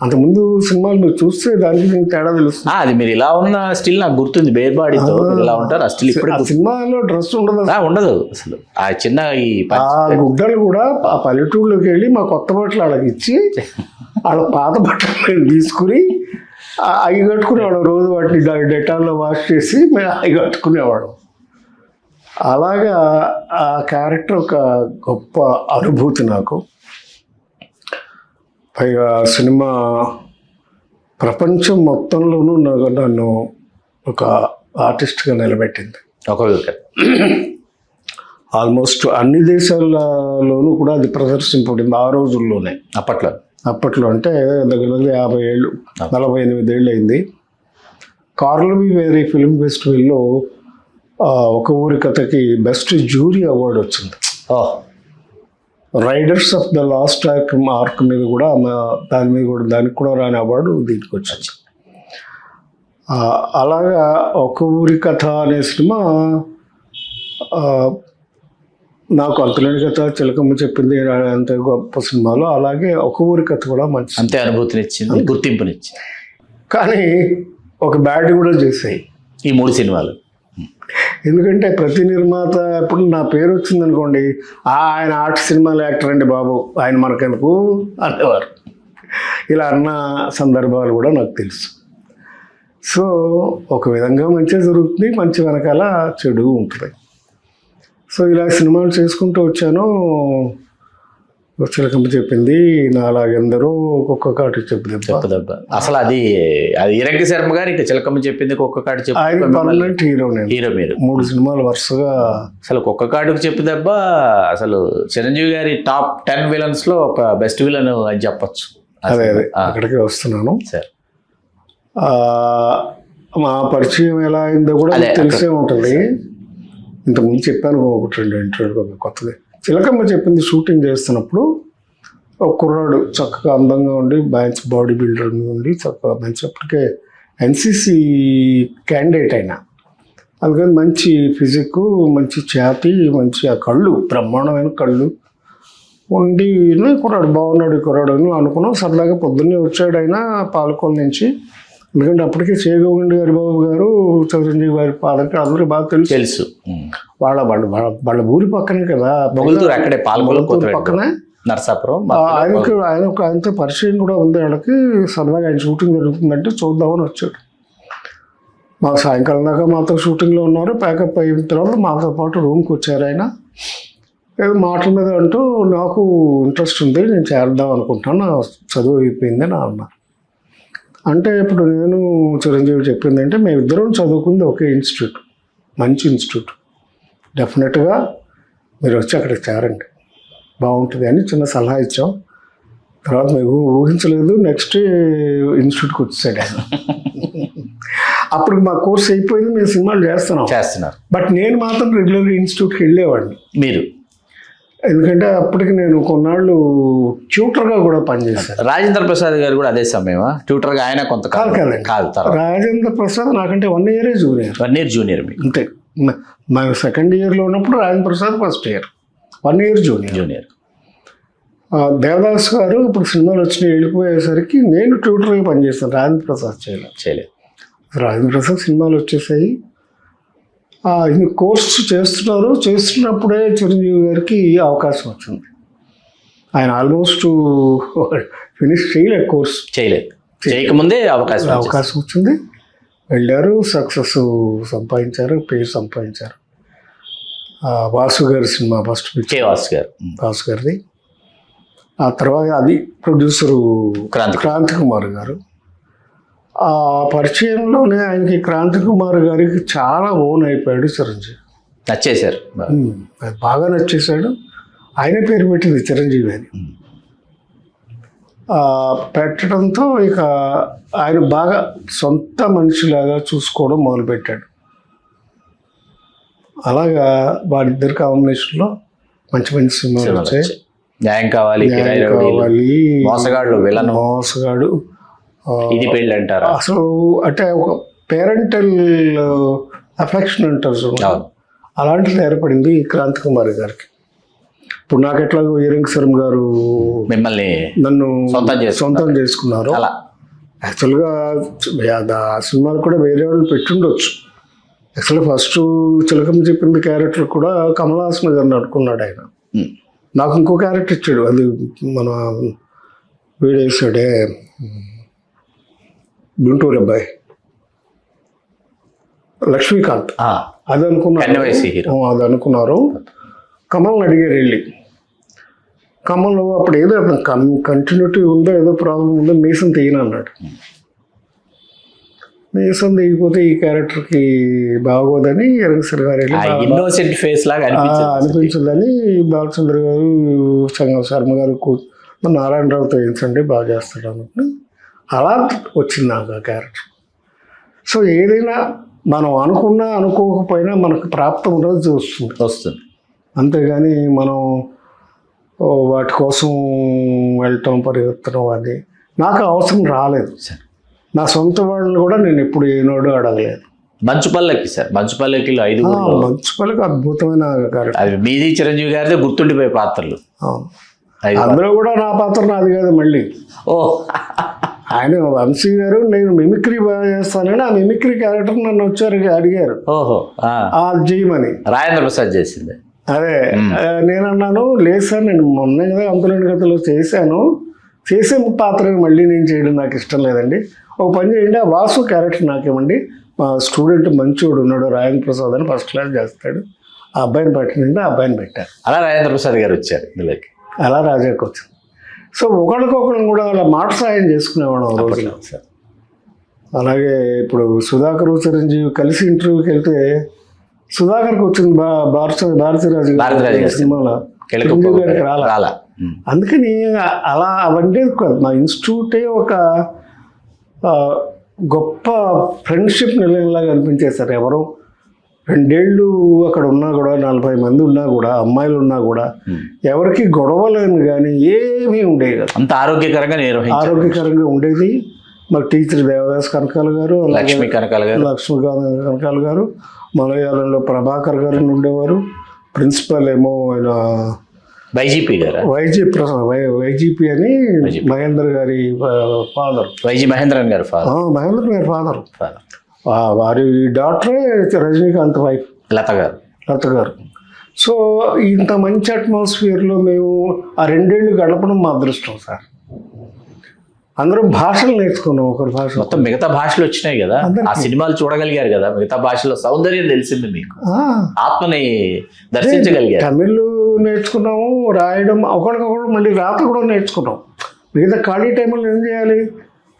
అంతకుముందు సినిమాలు మీరు చూస్తే దానికి దీనికి తేడా తెలుస్తుంది. అది మీరు ఇలా ఉన్న స్టిల్ నాకు గుర్తుంది, బేర్ బాడీతో మీరు ఇలా ఉంటారు. ఆ స్టిల్ ఇప్పుడు ఆ సినిమాలో డ్రెస్ ఉండదు, ఉండదు అసలు. ఆ చిన్న ఈ ఆ గుడ్డలు కూడా ఆ పల్లెటూరులోకి వెళ్ళి మా కొత్త బట్టలు వాళ్ళకి ఇచ్చి వాళ్ళ పాత బట్టలు తీసుకుని అవి కట్టుకునేవాడు. రోజు వాటిని డెటాల్లో వాష్ చేసి మేము అవి కట్టుకునేవాడు. అలాగా ఆ క్యారెక్టర్ ఒక గొప్ప అనుభూతి నాకు. పైగా సినిమా ప్రపంచం మొత్తంలోనూ నన్ను ఒక ఆర్టిస్ట్గా నిలబెట్టింది. ఆల్మోస్ట్ అన్ని దేశాలలోనూ కూడా అది ప్రదర్శింపబడింది ఆ రోజుల్లోనే. అప్పట్లో అంటే దగ్గర 50 ఏళ్ళు, 48 ఏళ్ళు అయింది. కార్లవి వేరే ఫిల్మ్ ఫెస్టివల్లో ఒక ఊరి కథకి బెస్ట్ జ్యూరీ అవార్డు వచ్చింది. Riders of the last arc మీద కూడా దానికి కూడా రాని అవార్డు దీనికి వచ్చింది. అలాగా ఒక ఊరి కథ అనే సినిమా నాకు అంతులేని కథ, చిలకమ్మ చెప్పింది అంత గొప్ప సినిమాలో, అలాగే ఒక ఊరి కథ కూడా మంచి అంతే అనుభూతినిచ్చింది, గుర్తింపునిచ్చింది. కానీ ఒక బ్యాడ్ కూడా చేసాయి ఈ 3 సినిమాలు. ఎందుకంటే ప్రతి నిర్మాత ఇప్పుడు నా పేరు వచ్చింది అనుకోండి, ఆయన ఆర్ట్ సినిమాలు యాక్టర్ అండి బాబు, ఆయన మనకెందుకు అనేవారు. ఇలా అన్న సందర్భాలు కూడా నాకు తెలుసు. సో ఒక విధంగా మంచిగా జరుగుతుంది, మంచి వెనకాల చెడు ఉంటుంది. సో ఇలా సినిమాలు చేసుకుంటూ వచ్చాను. చిలకమ్మ చెప్పింది, నాలాగెందరో ఒక్కొక్క కాటు చెప్పు. అసలు అది ఇరంగి శర్మ గారు ఇక చిలకమ్మ చెప్పింది ఒక్కొక్క కాటు చెప్పు. ఆయన పర్మనెంట్ హీరో మీరు 3 సినిమాలు వరుసగా. అసలు ఒక్కొక్క కాటుకు చెప్పు దెబ్బ. అసలు చిరంజీవి గారి టాప్ 10 విలన్స్ లో ఒక బెస్ట్ విలన్ అని చెప్పచ్చు. అదే అక్కడికే వస్తున్నాను. సరే, మా పరిచయం ఎలా అయిందో కూడా తెలిసే ఉంటుంది. ఇంతకుముందు చెప్పాను ఒకటి 2 ఇంటర్వ్యూ కొత్తది. చిలకమ్మ చెప్పింది షూటింగ్ చేస్తున్నప్పుడు ఒక కుర్రాడు చక్కగా అందంగా ఉండి మంచి బాడీ బిల్డర్ ఉండి చక్కగా మంచి, అప్పటికే ఎన్సీసీ క్యాండిడేట్ అయినా, అందుకని మంచి ఫిజిక్, మంచి ఛాతి, మంచి ఆ కళ్ళు, బ్రహ్మాండమైన కళ్ళు ఉండి కుర్రాడు బాగున్నాడు కుర్రాడు అని అనుకున్నాం. సరదాగా పొద్దున్నే వచ్చాడు ఆయన పాలకొల నుంచి. ఎందుకంటే అప్పటికే చేగోవిండి హరిబాబు గారు, చిరంజీవి గారి ఫాదర్కి అందరూ బాగా తెలుసు. వాళ్ళ ఊరి పక్కనే కదా, అక్కడే పాలకొల పక్కనే నర్సాపురం. ఆయనతో పరిచయం కూడా ఉంది వాళ్ళకి. సరదాగా ఆయన షూటింగ్ జరుగుతుందంటే చూద్దామని వచ్చాడు. మా సాయంకాలం దాకా మాతో షూటింగ్లో ఉన్నారు. ప్యాకప్ అయిన తర్వాత మాతో పాటు రూమ్కి వచ్చారు. ఆయన ఏదో మాటల మీద అంటూ, నాకు ఇంట్రెస్ట్ ఉంది, నేను చేద్దాం అనుకుంటాను, చదువు అయిపోయింది అని అన్నారు. అంటే ఇప్పుడు నేను చిరంజీవి చెప్పింది అంటే, మేమిద్దరం చదువుకుంది ఒకే ఇన్స్టిట్యూట్, మంచి ఇన్స్టిట్యూట్, డెఫినెట్గా మీరు వచ్చి అక్కడికి చేరండి, బాగుంటుంది అని చిన్న సలహా ఇచ్చాం. తర్వాత మేము ఊహించలేదు, నెక్స్ట్ ఇన్స్టిట్యూట్కి వచ్చేసాడు ఆయన. అప్పుడు మా కోర్స్ అయిపోయింది, మేము సినిమాలు చేస్తున్నారు. బట్ నేను మాత్రం రెగ్యులర్గా ఇన్స్టిట్యూట్కి వెళ్ళేవాడిని. మీరు? ఎందుకంటే అప్పటికి నేను కొన్నాళ్ళు ట్యూటర్గా కూడా పనిచేశాను. రాజేంద్ర ప్రసాద్ గారు కూడా అదే సమయమా ట్యూటర్గా? ఆయన కొంతకాలం కాదు. రాజేంద్ర ప్రసాద్ నాకంటే 1 year జూనియర్. 1 year జూనియర్ అంతే. మా సెకండ్ ఇయర్లో ఉన్నప్పుడు Rajendra Prasad first year, 1 year junior. Devadas గారు ఇప్పుడు సినిమాలు వచ్చినాయి వెళ్ళిపోయేసరికి నేను ట్యూటర్గా పనిచేస్తాను. రాజేంద్ర ప్రసాద్ చేయలేదు. రాజేంద్ర ప్రసాద్ సినిమాలు వచ్చేసాయి. ఇది కోర్స్ చేస్తున్నప్పుడే చిరంజీవి గారికి అవకాశం వచ్చింది. ఆయన ఆల్మోస్ట్ ఫినిష్ చేయలేదు, కోర్స్ చేయకముందే అవకాశం వచ్చింది. వెళ్ళారు, సక్సెస్ సంపాదించారు, పేరు సంపాదించారు. వాసు గారి సినిమా ఫస్ట్ వాసు గారిది. ఆ తర్వాత అది ప్రొడ్యూసరు క్రాంతి కుమార్ గారు. ఆ పరిచయంలోనే ఆయనకి క్రాంతి కుమార్ గారికి చాలా ఓన్ అయిపోయాడు చిరంజీవి. నచ్చేశారు, బాగా నచ్చేశాడు. ఆయన పేరు పెట్టింది చిరంజీవి అని. పెట్టడంతో ఇక ఆయన బాగా సొంత మనిషిలాగా చూసుకోవడం మొదలుపెట్టాడు. అలాగా వాళ్ళిద్దరి కాంబినేషన్లో మంచి మంచి సినిమాలు వచ్చాయి. న్యాయం కావాలి, మోసగాడు, ఇది పెళ్ళి అంటారు. అసలు అంటే ఒక పేరెంటల్ అఫెక్షన్ అంటారు, అలాంటిది ఏర్పడింది క్రాంతి కుమార్ గారికి. ఇప్పుడు నాకు ఎట్లాగో ఈరంగ్ శర్మ గారు మిమ్మల్ని నన్ను సొంతం సొంతం చేసుకున్నారు. అలా యాక్చువల్గా ఆ సినిమాలు కూడా వేరే వాళ్ళు పెట్టుండొచ్చు. యాక్చువల్గా ఫస్ట్ చిలకమ్మ చెప్పింది క్యారెక్టర్ కూడా కమల్ హాసన్ గారిని అనుకున్నాడు ఆయన. నాకు ఇంకో క్యారెక్టర్ ఇచ్చాడు, అది మన వీడేసాడే గుంటూరు అబ్బాయి లక్ష్మీకాంత్, అది అనుకున్నారు. అది అనుకున్నారు. కమల్ని అడిగారు వెళ్ళి, కమల్ అప్పుడు ఏదో కంటిన్యూటీ ఉందో ఏదో ప్రాబ్లం ఉందో మీసం తీయను అన్నాడు. మీసం తీయకపోతే ఈ క్యారెక్టర్కి బాగోదని ఎరంగసర్ గారు ఇన్నోసెంట్ ఫేస్ లాగా అనిపించదని బాలచంద్ర గారు, సంగం శర్మ గారు నారాయణరావుతో వేయించండి బాగా చేస్తాడు అన్నట్టు అలా వచ్చింది నాకు ఆ క్యారెక్టర్. సో ఏదైనా మనం అనుకున్నా అనుకోకపోయినా మనకు ప్రాప్తం రోజు వస్తుంది. అంతేగాని మనం వాటి కోసం వెళ్ళటం పరిగెత్తడం అది నాకు అవసరం రాలేదు. నా సొంత వాళ్ళని కూడా నేను ఎప్పుడు ఏనాడు అడగలేదు. మంచుపల్లకి సార్, మంచుపల్లకిలో 5 మంచుపల్లకి అద్భుతమైన క్యారెక్టర్. అది మీది చిరంజీవి గారిదే గుర్తుండిపోయే పాత్రలు. అందులో కూడా నా పాత్ర నాది కాదు మళ్ళీ. ఆయన వంశీ గారు నేను మిమిక్రీ బాగా చేస్తానని ఆ మిమిక్రీ క్యారెక్టర్ నన్ను వచ్చారు అడిగారు. ఆ జయమని రాజేంద్ర ప్రసాద్ చేసింది. అదే నేను అన్నాను, లేదు సార్ నేను మొన్న కదా అంతులేని కథలో చేసే పాత్ర మళ్ళీ నేను చేయడం నాకు ఇష్టం లేదండి. ఒక పని చేయండి, ఆ వాసు క్యారెక్టర్ నాకేమండి, మా స్టూడెంట్ మంచోడు ఉన్నాడు రాజేంద్ర ప్రసాద్ అని ఫస్ట్ క్లాస్ చేస్తాడు, ఆ అబ్బాయిని పెట్టండి, ఆ అబ్బాయిని పెట్టారు. అలా రాజేంద్ర ప్రసాద్ గారు వచ్చారు ఇందులోకి, అలా రాజాకి వచ్చింది. సో ఒకరికొకరు కూడా అలా మాట సాయం చేసుకునేవాళ్ళం రోజున. అలాగే ఇప్పుడు సుధాకర్ చిరంజీవి కలిసి ఇంటర్వ్యూకి వెళ్తే సుధాకర్కి వచ్చింది భారతీరాజు గారి సినిమాలో, చిరంజీవి గారికి రాలా. అందుకని అలా అవన్నీ మా ఇన్స్టిట్యూటే ఒక గొప్ప ఫ్రెండ్షిప్ నిలయంలాగా అనిపించేస్తారు. ఎవరో 2 ఏళ్ళు అక్కడ ఉన్నా కూడా 40 మంది ఉన్నా కూడా అమ్మాయిలు ఉన్నా కూడా ఎవరికి గొడవలేని కానీ ఏమీ ఉండేవి కదా. అంత ఆరోగ్యకరంగా ఉండేది. మాకు టీచర్ దేవదాస్ కనకాల గారు, లక్ష్మీ కనకాల గారు, మలయాళంలో ప్రభాకర్ గారు ఉండేవారు, ప్రిన్సిపల్ ఏమో ఆయన వైజీపీ అని మహేంద్ర గారి ఫాదర్, మహేంద్రన్ గారి ఫాదర్. వారి డాక్టరే రజనీకాంత్ వైఫ్ లత గారు. సో ఇంత మంచి అట్మాస్ఫియర్లో మేము ఆ 2 ఏళ్ళు గడపడం మా అదృష్టం సార్. అందరం భాషలు నేర్చుకున్నాం, ఒకరి భాష మొత్తం మిగతా భాషలు వచ్చినాయి కదా, ఆ సినిమాలు చూడగలిగారు కదా, మిగతా భాషలో సౌందర్యం తెలిసింది మీకు, ఆత్మని దర్శించగలిగారు. తమిళ్ నేర్చుకున్నాము, రాయడం, ఒకరికొకరు మళ్ళీ రాత కూడా నేర్చుకున్నాం. మిగతా ఖాళీ టైంలో ఏం చేయాలి,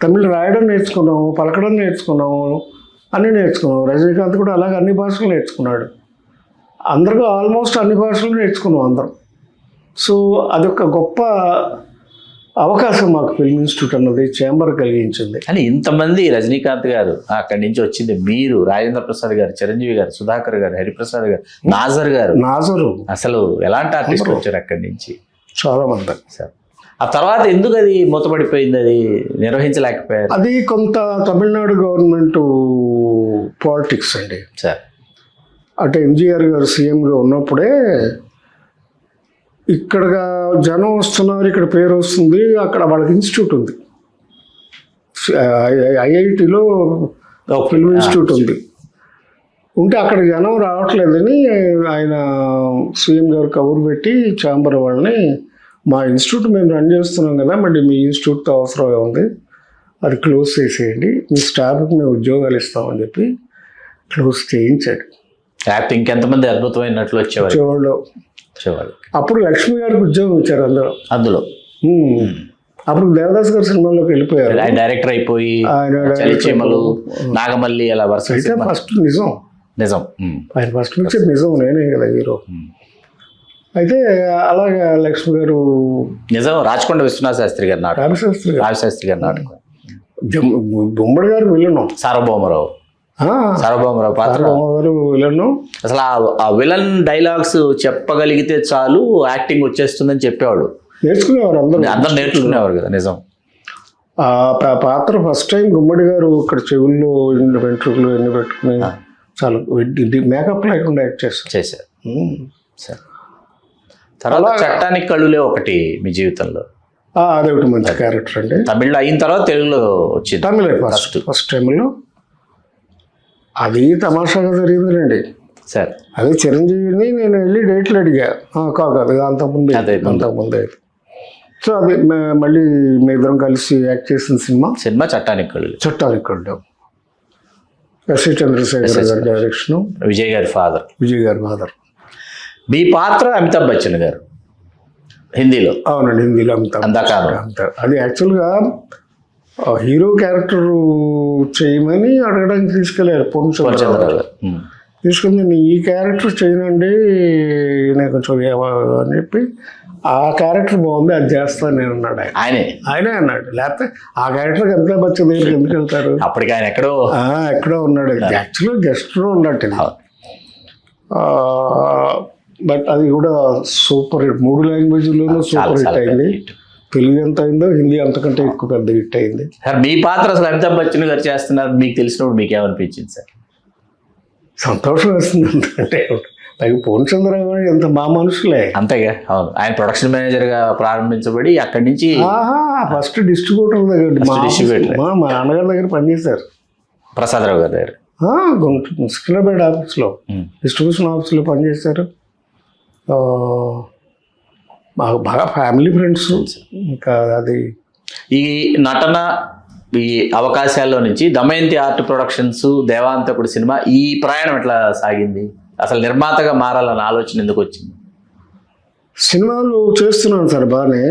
తమిళ్ రాయడం నేర్చుకున్నాము, పలకడం నేర్చుకున్నాము, అన్నీ నేర్చుకున్నాం. రజనీకాంత్ కూడా అలాగే అన్ని భాషలు నేర్చుకున్నాడు. అందరూ ఆల్మోస్ట్ అన్ని భాషలు నేర్చుకున్నాం అందరం. సో అదొక గొప్ప అవకాశం మాకు ఫిల్మ్ ఇన్స్టిట్యూట్ అన్నది చేంబర్ కలిగించింది. అని ఇంతమంది రజనీకాంత్ గారు అక్కడి నుంచి వచ్చింది, మీరు రాజేంద్ర ప్రసాద్ గారు, చిరంజీవి గారు, సుధాకర్ గారు, హరిప్రసాద్ గారు, నాజరు అసలు ఎలాంటి ఆర్టిస్ట్ వచ్చారు అక్కడి నుంచి? చాలా మంది సార్. ఆ తర్వాత ఎందుకు అది మూతపడిపోయింది, అది నిర్వహించలేకపోయారు? అది కొంత తమిళనాడు గవర్నమెంట్ పాలిటిక్స్ అండి సార్. అంటే ఎంజీఆర్ గారు సీఎంగా ఉన్నప్పుడే ఇక్కడ జనం వస్తున్నారు, ఇక్కడ పేరు వస్తుంది, అక్కడ వాళ్ళకి ఇన్స్టిట్యూట్ ఉంది, ఐఐటిలో ఫిల్మ్ ఇన్స్టిట్యూట్ ఉంటే అక్కడ జనం రావట్లేదని ఆయన సీఎం గారు కబురు పెట్టి ఛాంబర్ వాళ్ళని, మా ఇన్స్టిట్యూట్ మేము రన్ చేస్తున్నాం కదా, మళ్ళీ మీ ఇన్స్టిట్యూట్తో అవసరం ఉంది, అది క్లోజ్ చేసేయండి, మీ స్టాఫ్కి మేము ఉద్యోగాలు ఇస్తామని చెప్పి క్లోజ్ చేయించాడు. ఇంకెంతమంది అద్భుతమైనట్లు వచ్చేవాళ్ళు. అప్పుడు లక్ష్మి గారికి ఉద్యోగం ఇచ్చారు అందులో. అప్పుడు దేవదాస్ గారు సినిమాలోకి వెళ్ళిపోయారు, డైరెక్టర్ అయిపోయి, నాగమల్లి అలా వరుస. అయితే ఫస్ట్ నిజం ఆయన ఫస్ట్ నుంచి నిజం, నేనే కదా హీరో. అయితే అలాగే లక్ష్మి గారు నిజం, రాచకొండ విశ్వనాథ శాస్త్రి గారు రామశాస్త్రి గారు నాటకం, బొమ్మడి గారు విలను, సార్వభౌమరావు పాత్ర విలను. అసలు ఆ విలన్ డైలాగ్స్ చెప్పగలిగితే చాలు యాక్టింగ్ వచ్చేస్తుందని చెప్పేవాడు, నేర్చుకునేవారు అందరూ నేర్చుకునేవారు కదా. నిజం. ఆ పాత్ర ఫస్ట్ టైం గుమ్మడి గారు ఇక్కడ చెవుల్లో వెంట్రుకలు ఎన్ని పెట్టుకుని చాలా మేకప్ లేకుండా యాక్ట్ చేశారు. సార్. తర్వాత చట్టానికి కళ్ళులే ఒకటి మీ జీవితంలో, అదొకటి మంచి క్యారెక్టర్ అండి. తమిళ్లో అయిన తర్వాత తెలుగులో వచ్చింది. తమిళ ఫస్ట్ టైంలో అది తమాషాగా జరిగిందండి సార్. అదే చిరంజీవిని నేను వెళ్ళి డేట్లు అడిగా, కాదు అది అంతకుముందే. సో అది మళ్ళీ మీ ఇద్దరం కలిసి యాక్ట్ చేసిన సినిమా చట్టానికి కళ్ళు. ఎస్వి చంద్రశేఖర్ గారి డైరెక్షన్, విజయ్ గారి ఫాదర్. మీ పాత్ర అమితాబ్ బచ్చన్ గారు హిందీలో. అవునండి, హిందీలో అందాకారం. అది యాక్చువల్గా హీరో క్యారెక్టర్ చేయమని అడగడానికి తీసుకెళ్ళారు పూర్ణచంద్ర గారు. తీసుకుని నేను ఈ క్యారెక్టర్ చేయనండి నేను కొంచెం అని చెప్పి, ఆ క్యారెక్టర్ బాగుంది అది చేస్తాను నేను అన్నాడు. ఆయనే అన్నాడు, లేకపోతే ఆ క్యారెక్టర్కి ఎంత బచ్చన్ దగ్గరికి ఎందుకు వెళ్తారు? అప్పటికి ఆయన ఎక్కడో ఉన్నాడు. యాక్చువల్గా గెస్ట్లో ఉన్నట్టు. బట్ అది కూడా సూపర్ హిట్, 3 లాంగ్వేజ్లోనూ సూపర్ హిట్ అయింది. తెలుగు ఎంత అయిందో హిందీ అంతకంటే ఎక్కువ పెద్ద హిట్ అయింది. సార్ మీ పాత్ర అసలు అమితాబ్ బచ్చన్ గారు చేస్తున్నారు మీకు తెలిసినప్పుడు మీకు ఏమనిపించింది సార్? సంతోషం వేస్తుంది. అంటే పూర్ణచంద్ర గారు ఎంత మా మనుషులే. అంతేగా. అవును, ఆయన ప్రొడక్షన్ మేనేజర్గా ప్రారంభించబడి అక్కడి నుంచి ఫస్ట్ డిస్ట్రిబ్యూటర్ దగ్గర మా నాన్నగారి దగ్గర పనిచేశారు, ప్రసాదరావు గారి దగ్గర. సికింద్రాబాద్ ఆఫీస్లో డిస్ట్రిబ్యూషన్ ఆఫీస్లో పనిచేశారు. మాకు బాగా ఫ్యామిలీ ఫ్రెండ్స్. ఇంకా అది ఈ నటన ఈ అవకాశాల్లో నుంచి దమయంతి ఆర్ట్ ప్రొడక్షన్స్, దేవాంతకుడు సినిమా, ఈ ప్రయాణం ఎట్లా సాగింది? అసలు నిర్మాతగా మారాలన్న ఆలోచన ఎందుకు వచ్చింది? సినిమాలు చేస్తున్నాను సార్ బాగానే.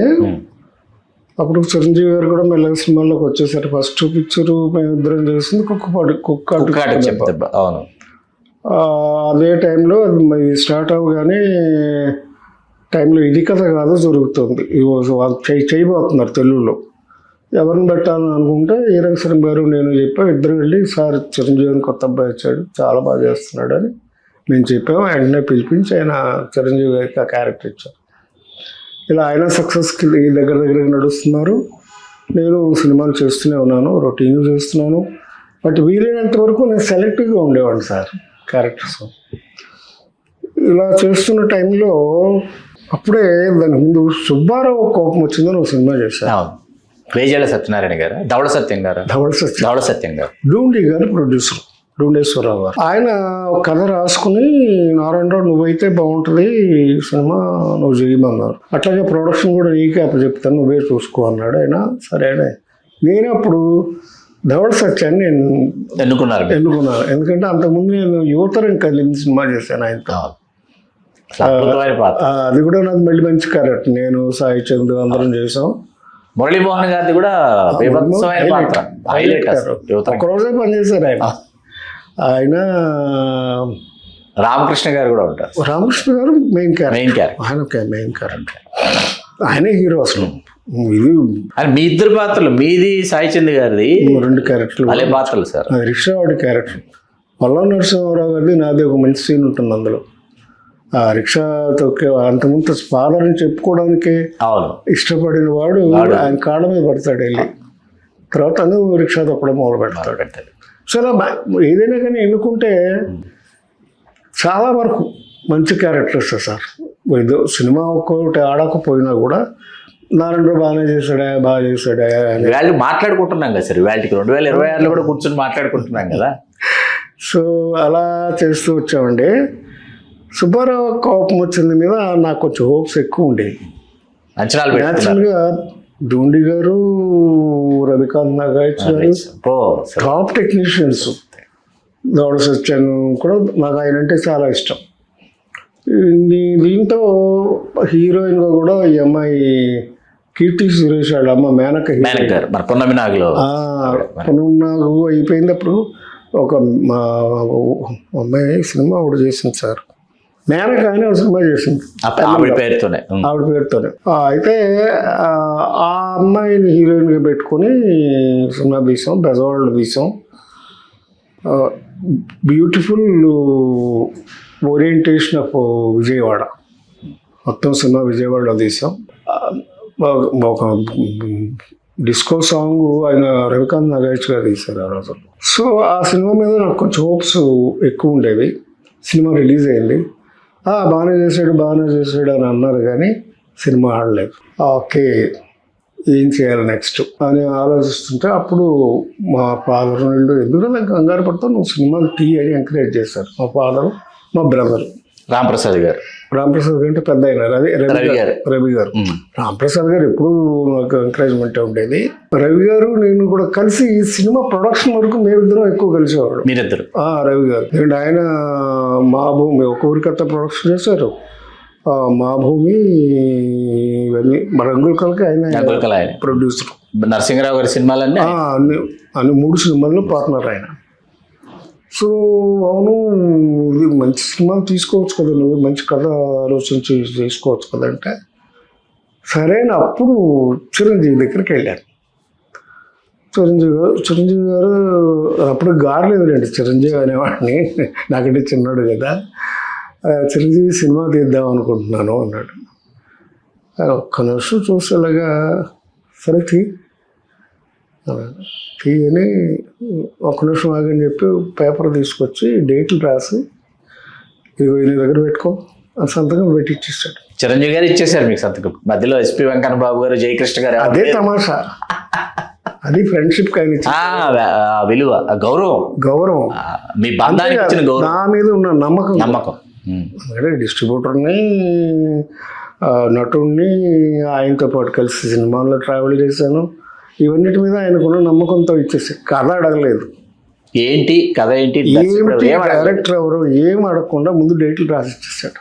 అప్పుడు చిరంజీవి గారు కూడా మెల్లగా సినిమాల్లోకి వచ్చేసారు. ఫస్ట్ పిక్చరు మేము ఇద్దరం చేసింది కుక్క. అవును. అదే టైంలో అది స్టార్ట్ అవ్వగానే టైంలో ఇది కథ కాదు జరుగుతుంది, చేయబోతున్నారు తెలుగులో. ఎవరిని పెట్టాలని అనుకుంటే ఈరంగ గారు నేను చెప్పా, ఇద్దరు వెళ్ళి సార్ చిరంజీవిని కొత్త అబ్బాయి వచ్చాడు చాలా బాగా చేస్తున్నాడు అని మేము చెప్పాము. వెంటనే పిలిపించి ఆయన చిరంజీవి గారికి ఆ క్యారెక్టర్ ఇచ్చారు. ఇలా ఆయన సక్సెస్కి దగ్గర నడుస్తున్నారు. నేను సినిమాలు చేస్తూనే ఉన్నాను, రొటీన్ చేస్తున్నాను. బట్ వీలైనంత వరకు నేను సెలెక్టివ్గా ఉండేవాడిని సార్ క్యారెక్టర్స్. ఇలా చేస్తున్న టైంలో అప్పుడే దాని ముందు సుబ్బారావు కోపం వచ్చిందని ఒక సినిమా చేశాను. వేజేళ్ళ సత్యనారాయణ గారు, ధవళ సత్యం గారు, డూండి గారు ప్రొడ్యూసర్, డూండేశ్వరరావు గారు. ఆయన ఒక కథ రాసుకుని నారాయణరావు నువ్వైతే బాగుంటుంది సినిమా నువ్వు చేయమన్నారు. అట్లాగే ప్రొడక్షన్ కూడా నీకే అప్పచెప్తాను నువ్వే చూసుకో అన్నాడు ఆయన. సరే నేను అప్పుడు ధవళ సత్యాన్ని నేను ఎన్నుకున్నాను. ఎందుకంటే అంతకుముందు నేను యువతరం కలిసి సినిమా చేశాను ఆయనతో. అది కూడా నాకు మళ్ళీ మంచి క్యారెక్టర్. నేను సాయి చంద్ అందరం చేసాం. మురళీమోహన్ గారిది కూడా ఒకరోజే పనిచేశారు ఆయన. రామకృష్ణ గారు కూడా ఉంటారు. రామకృష్ణ గారు మెయిన్ క్యారెక్టర్. ఆయనే హీరో అసలు. ఇది మీ ఇద్దరు పాత్రలు, మీది సాయి చంద్ గారిది 2 క్యారెక్టర్లు. అదే పాత్రలు సార్. అది రిక్షావాడి క్యారెక్టర్. పల్లవ నరసింహారావు గారిది నాది ఒక మంచి సీన్ ఉంటుంది అందులో. ఆ రిక్షా తొక్కే అంతకుముందు ఫాదర్ అని చెప్పుకోవడానికి ఇష్టపడిన వాడు ఆయన కాళ్ళ మీద పడతాడు వెళ్ళి. తర్వాత రిక్షా తొక్కడం మొదలు పెడతాడు. సరే ఏదైనా కానీ ఎన్నుకుంటే చాలా వరకు మంచి క్యారెక్టర్స్ సార్. ఏదో సినిమా ఒక్కొక్కటి ఆడకపోయినా కూడా నారాయణరావు బాగా చేశాడా వాళ్ళు మాట్లాడుకుంటున్నాం కదా సార్. వాళ్ళకి 2026లో కూడా కూర్చొని మాట్లాడుకుంటున్నాం కదా. సో అలా చేస్తూ వచ్చామండి. సుబ్బారావు కోపం వచ్చింది మీద నాకు కొంచెం హోప్స్ ఎక్కువ ఉండేవి. న్యాచురల్గా డూండి గారు, రవికాంత్ నాగాయచ్ గారు టాప్ టెక్నీషియన్స్. ధవళ సత్యాన్ని కూడా నాకు ఆయన అంటే చాలా ఇష్టం. దీంతో హీరోయిన్గా కూడా ఈ అమ్మాయి కీర్తి సురేష్ వాళ్ళ అమ్మ మేనక పున్నమినాగు అయిపోయింది. అప్పుడు ఒక మా అమ్మాయి సినిమా ఒకటి చేసింది సార్, మేనక అని ఒక సినిమా చేసింది ఆవిడ పేరుతోనే. అయితే ఆ అమ్మాయిని హీరోయిన్గా పెట్టుకొని సినిమా తీసాం, బెజవాడలో తీసాం. బ్యూటిఫుల్ ఓరియంటేషన్ ఆఫ్ విజయవాడ, మొత్తం సినిమా విజయవాడలో తీసాం. ఒక డిస్కో సాంగ్ ఆయన రవికాంత్ నాగాయచ్ గారు తీశారు ఆ రోజు. సో ఆ సినిమా మీద నాకు కొంచెం హోప్స్ ఎక్కువ ఉండేవి. సినిమా రిలీజ్ అయింది. బాగానే చేశాడు అని అన్నారు కానీ సినిమా ఆడలేదు. ఓకే, ఏం చేయాలి నెక్స్ట్ అని ఆలోచిస్తుంటే అప్పుడు మా ఫాదర్ వీళ్ళు ఎందుకంటే కంగారు పడతావు, నువ్వు సినిమాలు తీ అని ఎంకరేజ్ చేశారు మా ఫాదర్, మా బ్రదర్ రాంప్రసాద్ గారు. రాంప్రసాద్ అంటే పెద్ద అయినారు, అదే రవి గారు. రాంప్రసాద్ గారు ఎప్పుడు నాకు ఎంకరేజ్మెంట్ ఉండేది. రవి గారు నేను కూడా కలిసి ఈ సినిమా ప్రొడక్షన్ వరకు మేమిద్దరం ఎక్కువ కలిసేవాడు. మీరిద్దరు? రవి గారు. ఎందుకంటే ఆయన మా భూమి ఒక ఊరికత్త ప్రొడక్షన్ చేశారు, మా భూమి ఇవన్నీ మా రంగుల కలకి ఆయన ప్రొడ్యూసర్. నరసింహరావు గారి సినిమాలన్నీ అన్ని 3 సినిమాల్లో పార్ట్నర్ ఆయన. సో అవును, ఇది మంచి సినిమాలు తీసుకోవచ్చు కదా, నువ్వు మంచి కథ ఆలోచించి తీసుకోవచ్చు కదా అంటే సరే అని అప్పుడు చిరంజీవి దగ్గరికి వెళ్ళాను. చిరంజీవి గారు అప్పుడు గారలేదులేండి చిరంజీవి అనేవాడిని, నాకంటే చిన్నాడు కదా. చిరంజీవి సినిమా తీద్దాం అనుకుంటున్నాను అన్నాడు. ఒక్క నిమిషం చూసేలాగా సరే తీయని ఒక నిమిషం ఆగని చెప్పి పేపర్ తీసుకొచ్చి డేట్లు రాసి ఇదిగో నీ దగ్గర పెట్టుకో అని సంతకం పెట్టి ఇచ్చేసాడు. చిరంజీవి గారు ఇచ్చేసారు మీకు సంతకం? మధ్యలో ఎస్పి వెంకన్న బాబు గారు, జయకృష్ణ గారు. అదే తమాషా, అది ఫ్రెండ్షిప్ కానీ విలువ, గౌరవం, మీ బంధానికి ఇచ్చిన గౌరవం, నా మీద ఉన్న నమ్మకం. ఎందుకంటే డిస్ట్రిబ్యూటర్ని, నటుడిని ఆయనతో పాటు కలిసి సినిమాల్లో ట్రావెల్ చేశాను. ఇవన్నిటి మీద ఆయనకున్న నమ్మకంతో ఇచ్చేసి కథ అడగలేదు. ఏంటి కథ ఏంటి, డైరెక్టర్ ఎవరు ఏం అడగకుండా ముందు డేట్లు రాసి ఇచ్చేసాడు.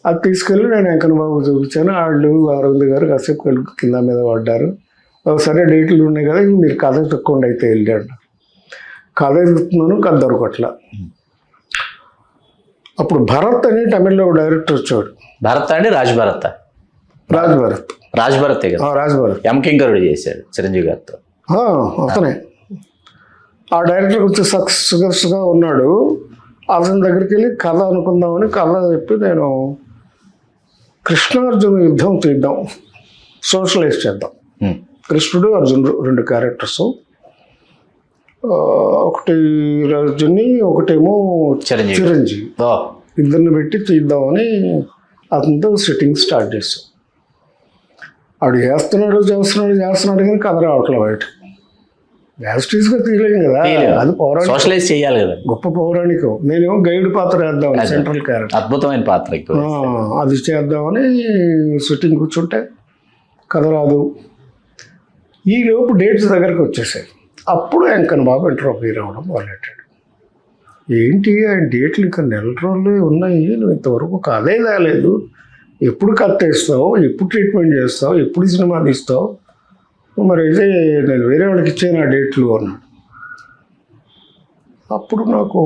అది తీసుకెళ్ళి నేను వెంకన్న బాబు చూపించాను. వాళ్ళు అరవింద్ గారు కాసేపు కింద మీద పడ్డారు. సరే డేట్లు ఉన్నాయి కదా, మీరు కథ తక్కువ అయితే వెళ్ళాడు. కథ ఎదుగుతున్నాను, కథ దొరకట్ల. అప్పుడు భరత్ అని తమిళ్లో డైరెక్టర్ వచ్చాడు. భరత్ అండి? రాజ్ భరత్ ఎం కింకరుడు చేశాడు చిరంజీవి గారితో. అతనే ఆ డైరెక్టర్ కొంచెం సక్సెస్గా ఉన్నాడు. అతని దగ్గరికి వెళ్ళి కథ అనుకుందామని కథ చెప్పి నేను కృష్ణార్జున యుద్ధం తీద్దాం, సోషలైజ్ చేద్దాం. కృష్ణుడు అర్జునుడు 2 క్యారెక్టర్స్, ఒకటి అర్జున్ని ఒకటేమో చిరంజీవి, ఇద్దరిని పెట్టి తీద్దామని అతనితో సెట్టింగ్ స్టార్ట్ చేస్తాం. ఆడు చేస్తున్నాడు కానీ కథ రావట్లే బయట. యాస్టీస్గా తీయలేం కదా, అది సోషలైజ్ చేయాలి కదా, గొప్ప పౌరాణికం. నేనేమో గైడ్ పాత్ర వేద్దాం, సెంట్రల్ క్యారెక్టర్, అద్భుతమైన పాత్ర, అది చేద్దామని సెట్టింగ్ కూర్చుంటే కథ రాదు. ఈ లోపు డేట్స్ దగ్గరకు వచ్చేసాయి. అప్పుడు వెంకన్న బాబు ఇంటర్వ్యూ రావడం మొదలెట్టాడు. ఏంటి ఆయన డేట్లు ఇంకా నెల రోజులే ఉన్నాయి, నువ్వు ఇంతవరకు కథే రాలేదు, ఎప్పుడు కథ వేస్తావు, ఎప్పుడు ట్రీట్మెంట్ చేస్తావు, ఎప్పుడు సినిమా తీస్తావు, మరి అయితే నేను వేరే వాళ్ళకి ఇచ్చాను ఆ డేట్లు అన్నాడు. అప్పుడు నాకు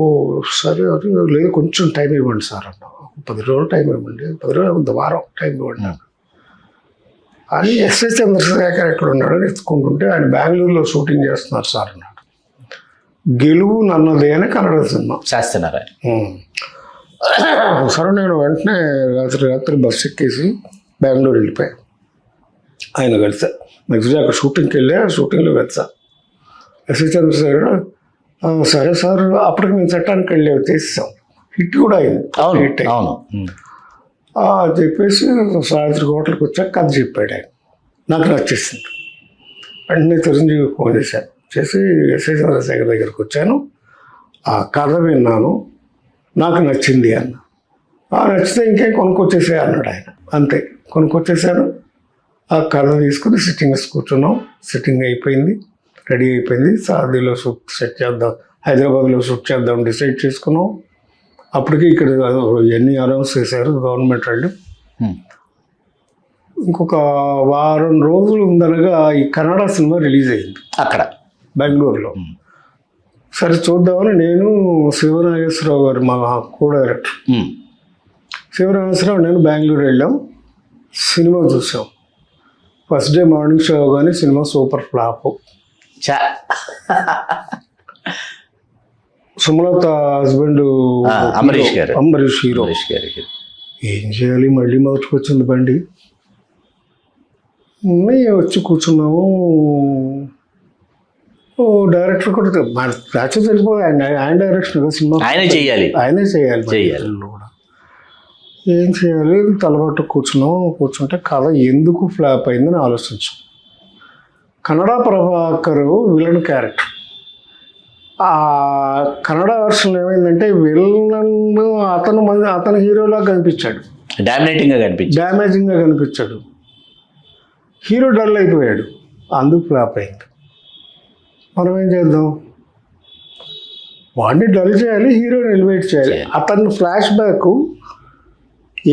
సరే అది లేదు, కొంచెం టైం ఇవ్వండి సార్ అన్నా. 10 రోజులు టైం ఇవ్వండి, 10 రోజులు వారం టైం ఇవ్వండి అని. ఎస్ఎస్ చంద్రశేఖర్ ఎక్కడ ఉన్నాడని ఎత్తుకుంటుంటే ఆయన బెంగళూరులో షూటింగ్ చేస్తున్నారు సార్ అన్నాడు. గెలువు నన్నదే అని కన్నడ సినిమా చేస్తున్నారు. సరే నేను వెంటనే రాత్రి బస్సు ఎక్కేసి బెంగళూరు వెళ్ళిపోయాను. ఆయన కలిసా నెక్స్ట్ డే అక్కడ షూటింగ్లో కలిసా. ఎస్ఎస్ చంద్రశేఖర్ సరే సార్ అప్పటికి మేము చట్టానికి వెళ్ళి తీసాం, హిట్ కూడా అయింది. హిట్ చెప్పేసి సాయంత్రం హోటల్కి వచ్చాక కథ చెప్పాడు ఆయన, నాకు నచ్చేసింది. వెంటనే చిరంజీవి ఫోన్ చేశాను, చేసి ఎస్ఎస్ చంద్రశేఖర్ దగ్గరికి వచ్చాను, ఆ కథ విన్నాను, నాకు నచ్చింది అన్న. నచ్చితే ఇంకేం కొనుక్కొచ్చేసే అన్నాడు ఆయన. అంతే, కొనుక్కొచ్చేసాను. ఆ కథ తీసుకుని సిట్టింగ్స్ కూర్చున్నాం. సిట్టింగ్ అయిపోయింది, రెడీ అయిపోయింది. సారథిలో సెట్ చేద్దాం, హైదరాబాద్లో షూట్ చేద్దాం డిసైడ్ చేసుకున్నాం. అప్పటికి ఇక్కడ ఎన్ని అనౌన్స్ చేశారు గవర్నమెంట్ వాళ్ళు. ఇంకొక వారం రోజులు ఉందనగా ఈ కన్నడ సినిమా రిలీజ్ అయింది అక్కడ బెంగళూరులో. సరే చూద్దామని నేను, శివనాగేశ్వరరావు గారు మా కో డైరెక్టర్, శివనాగేశ్వరరావు నేను బెంగళూరు వెళ్ళాం. సినిమా చూసాం. ఫస్ట్ డే మార్నింగ్ షో కానీ cinema super flop. Sumalatha husband Ambareesh hero. ఏం చేయాలి, మళ్ళీ మొదటికి వచ్చింది బండి. వచ్చి కూర్చున్నాము. డైరెక్టర్ కూడా యాక్చువల్ తెలిసిపోయి ఆయన డైరెక్షన్ కదా సినిమా, ఆయనే చేయాలి కూడా. ఏం చేయాలి తలబట్టు కూర్చుంటే కథ ఎందుకు ఫ్లాప్ అయిందని ఆలోచించాం. Kannada Prabhakar villain character. ఆ కన్నడ వర్షన్లో ఏమైందంటే విలన్ అతను హీరోలా కనిపించాడు, డ్యామేజింగ్గా కనిపించాడు. హీరో డల్ అయిపోయాడు, అందుకు ఫ్లాప్ అయింది. మనం ఏం చేద్దాం, వాడిని డల్ చేయాలి, హీరోని ఎలివేట్ చేయాలి. అతను ఫ్లాష్ బ్యాక్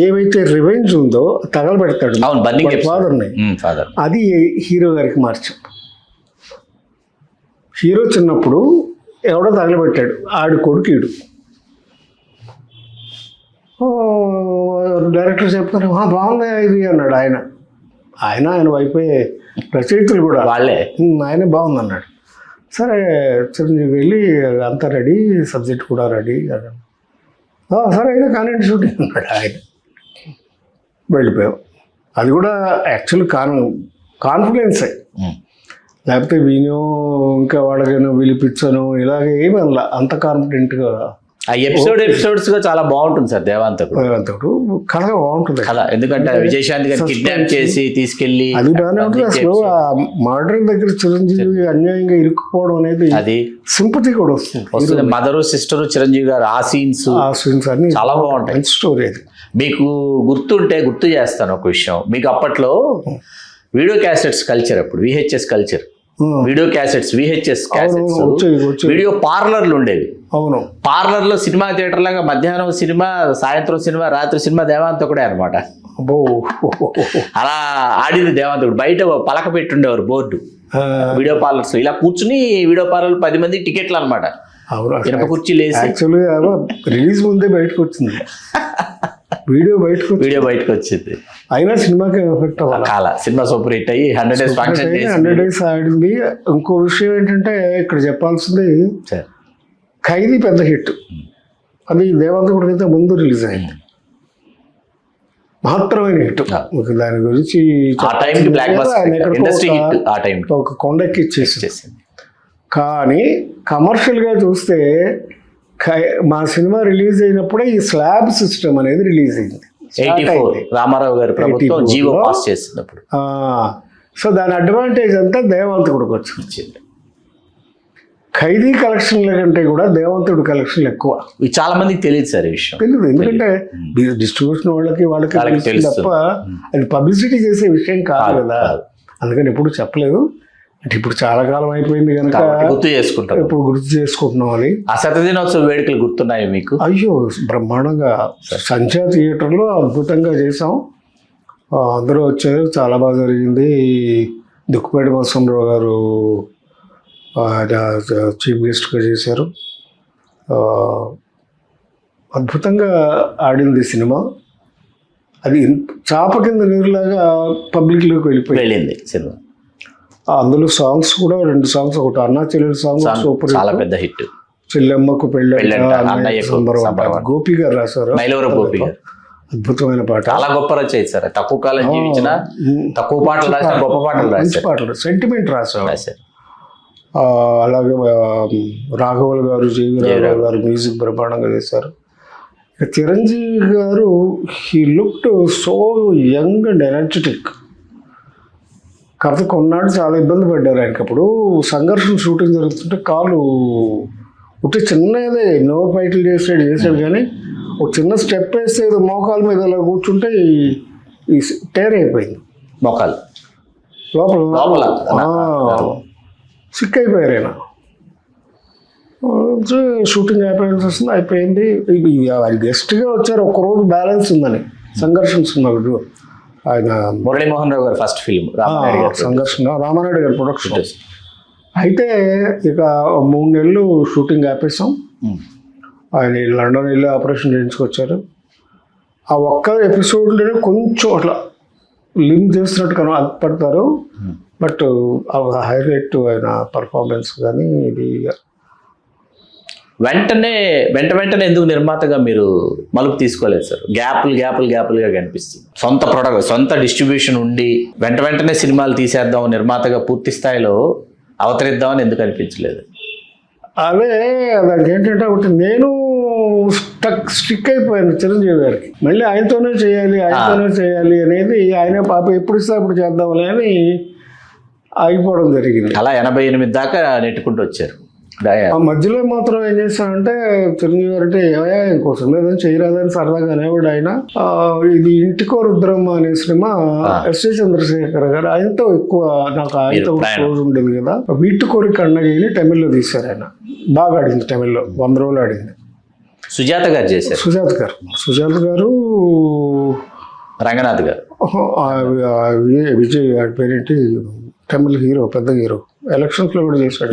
ఏవైతే రివెంజ్ ఉందో తగలబెడతాడు ఫాదర్ని, అది హీరో గారికి మార్చాం. హీరో చిన్నప్పుడు ఎవడో తగలబెట్టాడు, ఆడి కొడుకీడు. డైరెక్టర్ చెప్తారు బాగుంది ఇది అన్నాడు. ఆయన వైపోయే రచయితలు కూడా వాళ్ళే, ఆయనే బాగుంది అన్నాడు. సరే చిరంజీవి వెళ్ళి అంతా రెడీ, సబ్జెక్ట్ కూడా రెడీ అన్నాడు. సరే అయితే కానివ్వండి షూటింగ్ అన్నాడు. ఆయన వెళ్ళిపోయాం. అది కూడా యాక్చువల్ కాన్ఫిడెన్సే, లేకపోతే వినో ఇంకా వాళ్ళకైనా పిలిపించను ఇలాగ ఏమి అలా అంత కాన్ఫిడెంట్గా. ఎపిసోడ్స్ గా చాలా బాగుంటుంది సార్ దేవాంతకుడు. కథ బాగుంటుంది కథ, ఎందుకంటే విజయశాంతి గారిని కిడ్నాప్ చేసి తీసుకెళ్లి అది బాగానే ఉంటుంది. అసలు ఆ మర్డర్ దగ్గర చిరంజీవి అన్యాయంగా ఇరుక్కుపోవడం అనేది అది సింపతి కూడా వస్తుంది. మదరు సిస్టర్ చిరంజీవి గారు ఆ సీన్స్ అన్ని చాలా బాగుంటాయి. మంచి స్టోరీ అది. మీకు గుర్తు చేస్తాను ఒక విషయం. మీకు అప్పట్లో వీడియో క్యాసెట్స్ కల్చర్, అప్పుడు VHS culture, video cassettes, VHS cassettes, video పార్లర్లు ఉండేవి. అవును, పార్లర్లో సినిమా థియేటర్ లాగా మధ్యాహ్నం సినిమా, సాయంత్రం సినిమా, రాత్రి సినిమా దేవాంతకుడే అనమాట. అలా ఆడింది దేవాంతకుడు. బయట పలక పెట్టుండేవారు బోర్డు, వీడియో పార్లర్స్. ఇలా కూర్చుని వీడియో పార్లర్ 10 మంది టికెట్లు అనమాట. ఇనప కుర్చీలు వేసి రిలీజ్ ముందే బయటకు వచ్చింది వీడియో బయటకు వచ్చింది. అయినా సినిమాకి ఎఫెక్ట్ అవ్వాలి. సినిమా సూపర్ హిట్ అయ్యి 100 days ఆడింది. ఇంకో విషయం ఏంటంటే ఇక్కడ చెప్పాల్సింది, ఖైదీ పెద్ద హిట్. అది దేవాంతకుడి అయితే ముందు రిలీజ్ అయింది, మహత్తరమైన హిట్. దాని గురించి ఒక కొండకి ఇచ్చేసింది. కానీ కమర్షియల్గా చూస్తే మా సినిమా రిలీజ్ అయినప్పుడే ఈ స్లాబ్ సిస్టమ్ అనేది రిలీజ్ అయింది. 84 రామారావు గారి ప్రభుత్వం జీవో పాస్ చేసినప్పుడు. సో దాని అడ్వాంటేజ్ అంతా దేవాంతకుడికి వచ్చింది. ఖైదీ కలెక్షన్ల కంటే కూడా దేవాంతుడి కలెక్షన్లు ఎక్కువ. చాలా మందికి తెలియదు సార్ ఈ విషయం. తెలియదు, ఎందుకంటే డిస్ట్రిబ్యూషన్ వాళ్ళకి తెలుసు తప్ప అది పబ్లిసిటీ చేసే విషయం కాదు కదా. అందుకని ఎప్పుడు చెప్పలేదు. అంటే ఇప్పుడు చాలా కాలం అయిపోయింది కనుక ఇప్పుడు గుర్తు చేసుకుంటున్నాం. అది ఆ శతదినోత్సవ వేడుకలు గుర్తున్నాయి మీకు? అయ్యో బ్రహ్మాండంగా సంధ్యా థియేటర్లో అద్భుతంగా చేసాం. అందరూ వచ్చారు, చాలా బాగా జరిగింది. దుక్కుపేట బసవరావు గారు చీఫ్ గెస్ట్గా చేశారు. అద్భుతంగా ఆడింది సినిమా. అది చాప కింద నీరులాగా పబ్లిక్లోకి వెళ్ళింది సినిమా. అందులో సాంగ్స్ కూడా 2 సాంగ్స్, ఒకటి అన్నా చెల్లెలు సాంగ్ సూపర్, చాలా పెద్ద హిట్. చెల్లెమ్మకు పెళ్ళి గోపి గారు రాశారు, గోపి గారు. అద్భుతమైన పాట, చాలా గొప్ప రచయిత సార్. తక్కువ కాలం జీవించిన, తక్కువ పాటలు రాసిన గొప్ప పాటలు, మంచి పాటలు, సెంటిమెంట్ రాశారు. అలాగే రాఘవులు గారు, జీవి రాఘవ్ గారు మ్యూజిక్ బ్రహ్మాండంగా చేశారు. చిరంజీవి గారు he looked so young and energetic. కాకపోతే కొన్నాళ్ళు చాలా ఇబ్బంది పడ్డారు ఆయనకి. అప్పుడు సంఘర్షణ షూటింగ్ జరుగుతుంటే కాలు ఒకటి చిన్నదే, ఎన్నో ఫైట్లు చేసాడు కానీ ఒక చిన్న స్టెప్ వేస్తే ఏదో మోకాల మీద అలా కూర్చుంటే ఈ టైర్ అయిపోయింది మోకాలు లోపల సిక్ అయిపోయారు ఆయన. షూటింగ్ అయిపోయాల్సి వస్తుంది, అయిపోయింది. ఆయన గెస్ట్గా వచ్చారు, ఒక్కరోజు బ్యాలెన్స్ ఉందని సంఘర్షణ సినిమా. ఆయన మురళీమోహన్ రావు గారు ఫస్ట్ ఫిల్మ్ సంఘర్షణ, రామానాయుడు గారి ప్రొడక్షన్. అయితే ఇక 3 నెలలు షూటింగ్ ఆపేసాం. ఆయన లండన్ వెళ్ళి ఆపరేషన్ చేయించుకొచ్చారు. ఆ ఒక్క ఎపిసోడ్లోనే కొంచెం అట్లా లింక్ చేస్తున్నట్టు కనపడతారు. బట్ హైలైట్ ఆయన పర్ఫార్మెన్స్ కానీ ఇది. వెంటనే ఎందుకు నిర్మాతగా మీరు మలుపు తీసుకోలేదు సార్? గ్యాపులుగా కనిపిస్తుంది. సొంత డిస్ట్రిబ్యూషన్ ఉండి వెంటనే సినిమాలు తీసేద్దాం, నిర్మాతగా పూర్తి స్థాయిలో అవతరిద్దామని ఎందుకు అనిపించలేదు? అదే దానికి ఏంటంటే ఒకటి నేను స్టిక్ అయిపోయింది చిరంజీవి గారికి. మళ్ళీ ఆయనతోనే చేయాలి అనేది ఆయన పాప ఎప్పుడు ఇస్తే అప్పుడు చేద్దాంలే అని ఆగిపోవడం జరిగింది. అలా 88 దాకా నెట్టుకుంటూ వచ్చారు. ఆ మధ్యలో మాత్రం ఏం చేశానంటే చిరంజీవి గారు అంటే ఏమయ్యా ఇంకోసం ఏదైనా చేయరాదని సరదాగా అనేవాడు ఆయన. ఇది ఇంటికో రుద్రమ్మ అనే సినిమా ఎస్ఏ చంద్రశేఖర్ గారు ఆయనతో ఎక్కువ నాకు ఆయనతో రోజు ఉండేది కదా. వీట్టుకోరి కన్నగిని తమిళ్లో తీశారు ఆయన. బాగా ఆడింది తమిళ్లో, 100 రోజులు ఆడింది. సుజాత గారు చేశారు. సుజాత గారు రంగనాథ్ గారు, విజయ్ గారి పేరేంటి తమిళ హీరో, పెద్ద హీరో, ఎలక్షన్స్ లో కూడా చేశాడు.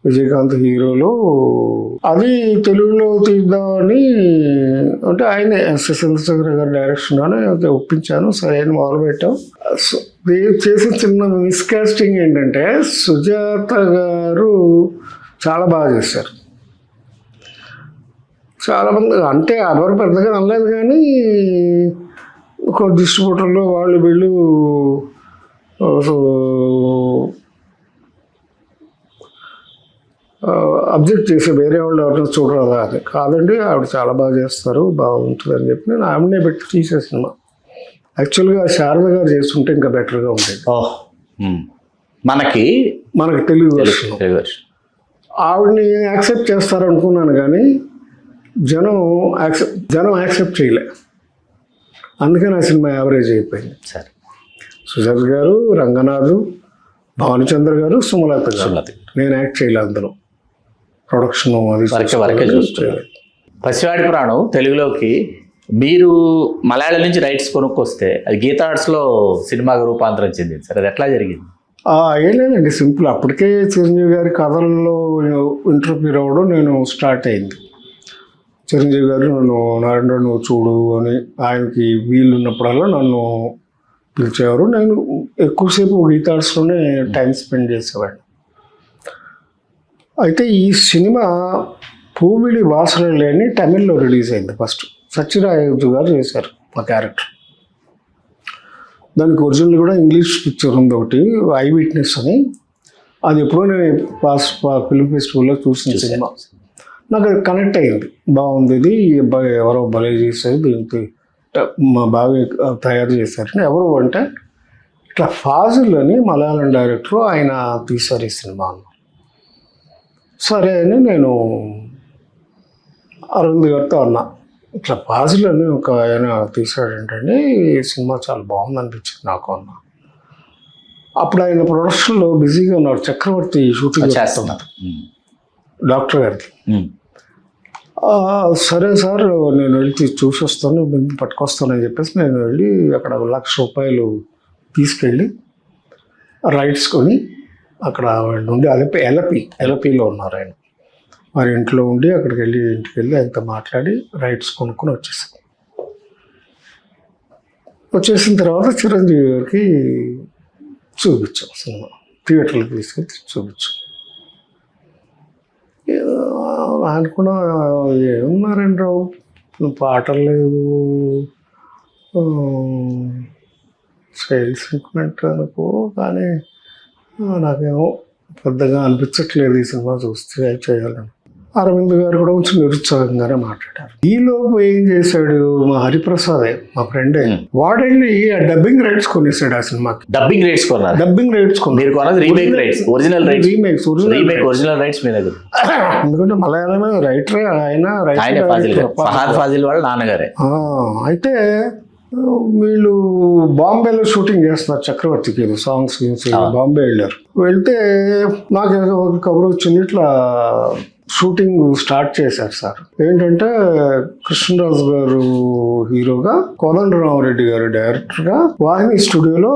విజయకాంత్ హీరోలో. అది తెలుగులో తీద్దామని అంటే ఆయన ఎస్ఎస్ చంద్రశేఖర్ గారి డైరెక్షన్లోనే ఒప్పించాను. సరైన మొదలు పెట్టాం. చేసిన చిన్న మిస్కాస్టింగ్ ఏంటంటే సుజాత గారు చాలా బాగా చేశారు. చాలామంది అంటే ఎవరు పెద్దగా అనలేదు, కానీ ఒక డిస్ట్రిబ్యూటర్లో వాళ్ళు వీళ్ళు అబ్జెక్ట్ చేసి వేరే వాళ్ళు ఎవరైనా చూడరాదా అని. కాదండి ఆవిడ చాలా బాగా చేస్తారు, బాగుంటుంది అని చెప్పి నేను ఆవిడనే పెట్టి తీసే సినిమా. యాక్చువల్గా శారద గారు చేస్తుంటే ఇంకా బెటర్గా ఉండేది. మనకి తెలుగు వర్షన్ ఆవిడని యాక్సెప్ట్ చేస్తారనుకున్నాను, కానీ జనం యాక్సెప్ట్ చేయలే. అందుకని ఆ సినిమా యావరేజ్ అయిపోయింది. సరే, సుజాత గారు, రంగనాథ్, భానుచంద్ర గారు, సుమలత గారు. నేను యాక్ట్ చేయలేదు అందులో. ప్రొడక్షన్ అది పసివాడి ప్రాణం తెలుగులోకి మీరు మలయాళం నుంచి రైట్స్ కొనుక్కొస్తే అది గీతా ఆర్ట్స్లో సినిమాగా రూపాంతరం చెందింది సార్. అది ఎట్లా జరిగింది? ఏం లేదండి, సింపుల్. అప్పటికే చిరంజీవి గారి కథల్లో ఇంటర్వ్యూ అవ్వడం నేను స్టార్ట్ అయింది. చిరంజీవి గారు నన్ను నారాయణ నువ్వు చూడు అని ఆయనకి వీలు ఉన్నప్పుడల్లా నన్ను పిలిచేవారు. నేను ఎక్కువసేపు గీతా ఆర్ట్స్లోనే టైం స్పెండ్ చేసేవాడిని. అయితే ఈ సినిమా పూవిళి వాసనలే అని తమిళ్లో రిలీజ్ అయింది. ఫస్ట్ సత్యరాజు గారు చేశారు ఆ క్యారెక్టర్. దానికి ఒరిజినల్ కూడా ఇంగ్లీష్ పిక్చర్ ఉంది ఒకటి, ఐ విట్నెస్ అని. అది ఎప్పుడో నేను ఫిల్మ్ ఫెస్టివల్లో చూసిన సినిమా. నాకు అది కనెక్ట్ అయ్యింది, బాగుంది ఇది, ఎవరో భలే చేశారు, దీనికి బాగా తయారు చేశారని. ఎవరు అంటే ఇట్లా ఫాజిల్ అని మలయాళం డైరెక్టర్, ఆయన తీశారు ఈ సినిమాను. సరే అని నేను అరవింద్ గారితో అన్నా, ఇట్లా ఫాజిల్ అని ఒక ఆయన తీశాడంటే ఈ సినిమా చాలా బాగుంది అనిపించింది నాకు అన్నా. అప్పుడు ఆయన ప్రొడక్షన్లో బిజీగా ఉన్నారు, చక్రవర్తి షూటింగ్ చేస్తున్నారు డాక్టర్ గారికి. సరే సార్ నేను వెళ్ళి చూసి వస్తాను, పట్టుకొస్తానని చెప్పేసి నేను వెళ్ళి అక్కడ ₹1,00,000 తీసుకెళ్ళి రైట్స్ కొని అక్కడ నుండి ఎలపీలో ఉన్నారు ఆయన. వారి ఇంట్లో ఉండి ఇంటికి వెళ్ళి ఆయనతో మాట్లాడి రైట్స్ కొనుక్కొని వచ్చేసిన తర్వాత చిరంజీవి గారికి చూపించాం సినిమా. థియేటర్లకు తీసుకెళ్ళి చూపించాం. అనుకున్నా ఏమున్నారండి రావు, పాటలు లేవు, సేల్స్ ఇంక్రిమెంట్ అనుకో, కానీ నాకేమో పెద్దగా అనిపించట్లేదు ఈ సినిమా చూస్తే చేయాలని. అరవింద్ గారు కూడా కొంచెం నిరుత్సాహంగానే మాట్లాడారు. ఈలోపు ఏం చేశాడు మా హరిప్రసాదే, మా ఫ్రెండే, వాడెళ్ళి ఆ డబ్బింగ్ రైట్స్ కొనేసాడు ఆ సినిమాకి. డబ్బింగ్ రైట్స్ కొన్నారు. ఎందుకంటే మలయాళమే రైటరే ఆయన. ఫాజిల్ వాళ్ళ నాన్నగారే. అయితే వీళ్ళు బాంబేలో షూటింగ్ చేస్తున్నారు, చక్రవర్తికి సాంగ్స్ బాంబే వెళ్ళారు. వెళ్తే నాకు ఒక కబురు వచ్చింది, ఇట్లా షూటింగ్ స్టార్ట్ చేశారు సార్. ఏంటంటే కృష్ణరాజు గారు హీరోగా, కోదండరామరెడ్డి గారు డైరెక్టర్గా వాహిని స్టూడియోలో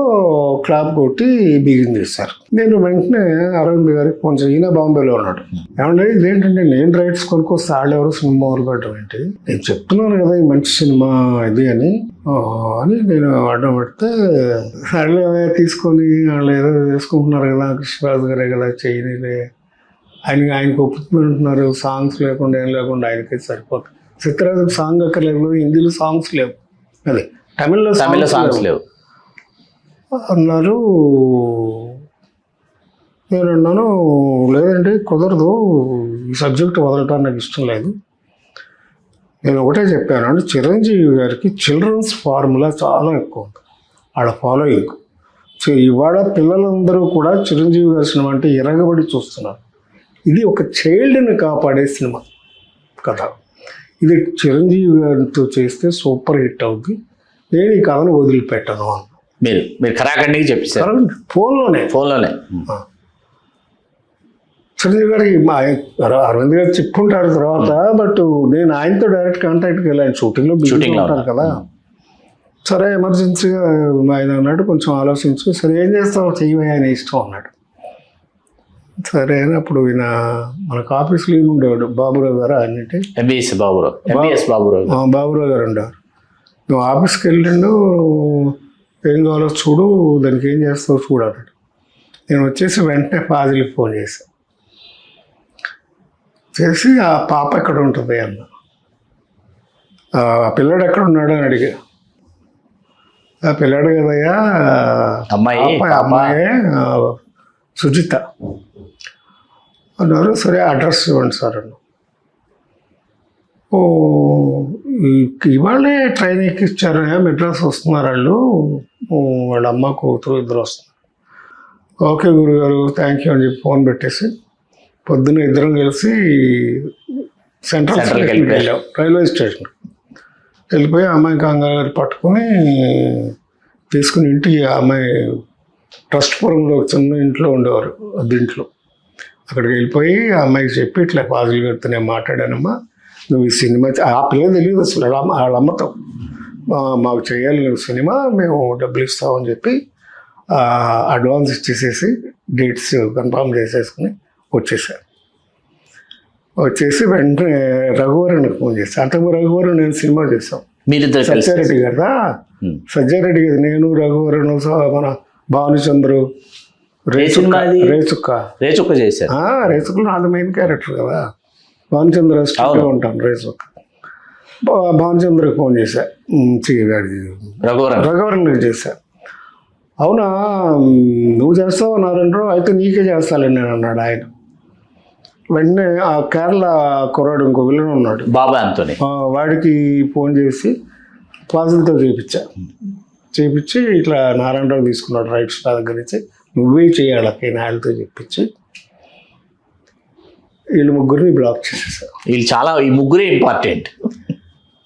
క్లాప్ కొట్టి బిగిన్ చేశారు. నేను వెంటనే అరవింద్ గారికి కొంచెం, ఈయన బాంబేలో ఉన్నాడు, ఏమంటే ఇదేంటంటే నేను రైట్స్ కొనుక్కొస్తే వాళ్ళెవరు సినిమా మొదలు పెట్టడం ఏంటి, నేను చెప్తున్నాను కదా ఈ మంచి సినిమా ఇది అని నేను అడ్డం పెడితే, సరేలే తీసుకొని వాళ్ళు ఏదో చేసుకుంటున్నారు కదా, కృష్ణరాజు గారే కదా చేయనిలే, ఆయనకు ఒప్పుతుందంటున్నారు, సాంగ్స్ లేకుండా ఏం లేకుండా ఆయనకి సరిపోతుంది. చిత్రాజు సాంగ్ అక్కర్లేదు, హిందీలో సాంగ్స్ లేవు, అదే తమిళ్లో సాంగ్స్ లేవు అన్నారు. నేను అన్నాను, లేదండి కుదరదు, ఈ సబ్జెక్ట్ వదలటానికి నాకు ఇష్టం లేదు, నేను ఒకటే చెప్పాను అంటే చిరంజీవి గారికి చిల్డ్రన్స్ ఫార్ములా చాలా ఎక్కువ ఉంది ఆడ ఫాలోయింగ్. సో ఇవాళ పిల్లలందరూ కూడా చిరంజీవి గారి సినిమా అంటే ఎరగబడి చూస్తున్నారు. ఇది ఒక చైల్డ్ని కాపాడే సినిమా కథ. ఇది చిరంజీవి గారితో చేస్తే సూపర్ హిట్ అవుద్ది, నేను ఈ కథను వదిలిపెట్టను అన్న. మీరు ఖరాఖండికి చెప్పేశారు ఫోన్లోనే. చిరంజీవి గారికి అరవింద్ గారు చెప్పుకుంటారు తర్వాత, బట్ నేను ఆయనతో డైరెక్ట్ కాంటాక్ట్కి వెళ్ళాను. షూటింగ్లో బిజీగా ఉంటారు కదా. సరే ఎమర్జెన్సీగా ఆయన అన్నాడు, కొంచెం ఆలోచించి సరే ఏం చేస్తావు చెయ్యి ఆయన ఇష్టం అన్నాడు. సరే అని అప్పుడు ఈయన మనకు ఆఫీస్లో ఈయన ఉండేవాడు బాబురావు గారు అన్నిటి బాబురావు గారు ఉండేవారు. నువ్వు ఆఫీస్కి వెళ్ళిండు, ఏం కావాలో చూడు, దానికి ఏం చేస్తావు చూడు అన్నాడు. నేను వచ్చేసి వెంటనే ఫాజిల్కి ఫోన్ చేశాను. చేసి ఆ పాప ఎక్కడ ఉంటుంది అన్న, ఆ పిల్లడు ఎక్కడ ఉన్నాడు అని అడిగా. ఆ పిల్లాడు కదయ్యా అమ్మాయే సుజిత అన్నారు. సరే అడ్రస్ ఇవ్వండి సార్ అన్న. ఓ ఇవాళే ట్రైన్ ఎక్కిచ్చారు, మెడ్రాస్ వస్తున్నారు వాళ్ళు, వాళ్ళ అమ్మ కూతురు ఇద్దరు వస్తున్నారు. ఓకే గురుగారు థ్యాంక్ యూ అని చెప్పి ఫోన్ పెట్టేసి పొద్దున్న ఇద్దరం కలిసి సెంట్రల్ స్టేషన్కి వెళ్ళాం. రైల్వే స్టేషన్ వెళ్ళిపోయి అమ్మాయి కంగారు పట్టుకుని తీసుకుని ఇంటికి, ఆ అమ్మాయి ట్రస్ట్పురంలో ఒక చిన్న ఇంట్లో ఉండేవారు, దీంట్లో అక్కడికి వెళ్ళిపోయి ఆ అమ్మాయికి చెప్పి ఇట్లా ఫాజిల్ గారితో నేను మాట్లాడానమ్మా, నువ్వు ఈ సినిమా ఆ పిల్లలు తెలియదు అసలు వాళ్ళ అమ్మతో, మాకు చేయాలి నువ్వు సినిమా, మేము డబ్బులు ఇస్తామని చెప్పి అడ్వాన్స్ ఇచ్చేసేసి డేట్స్ కన్ఫర్మ్ చేసేసుకుని వచ్చేసాను. వచ్చేసి వెంటనే రఘువరణ్కి ఫోన్ చేస్తాను. అంతకు రఘువరన్ నేను సినిమా చేస్తాం, సత్యారెడ్డి గారు సత్యారెడ్డి గారు నేను రఘువరన్ మన భానుచంద్రు రేచుక్క చేశారు. రేచుక్కలో నాది మెయిన్ క్యారెక్టర్ కదా, భానుచంద్ర ఉంటాను రేచుక్క. భానుచంద్రకి ఫోన్ చేశా, రఘువరన్కి చేశా. అవునా నువ్వు చేస్తావు నారాయణరావు, అయితే నీకే చేస్తాను నేను అన్నాడు ఆయన. వెంటనే ఆ కేరళ కుర్రాడు ఇంకో విలన్ ఉన్నాడు బాబా అంతోని, వాడికి ఫోన్ చేసి ఫాజిల్తో చేయించి ఇట్లా నారాయణరావు తీసుకున్నాడు రైట్స్ నా దగ్గర నుంచి, నువ్వే చేయాలి నాయలతో చెప్పించి వీళ్ళు ముగ్గురిని బ్లాక్ చేసేసారు. వీళ్ళు చాలా, ఈ ముగ్గురే ఇంపార్టెంట్.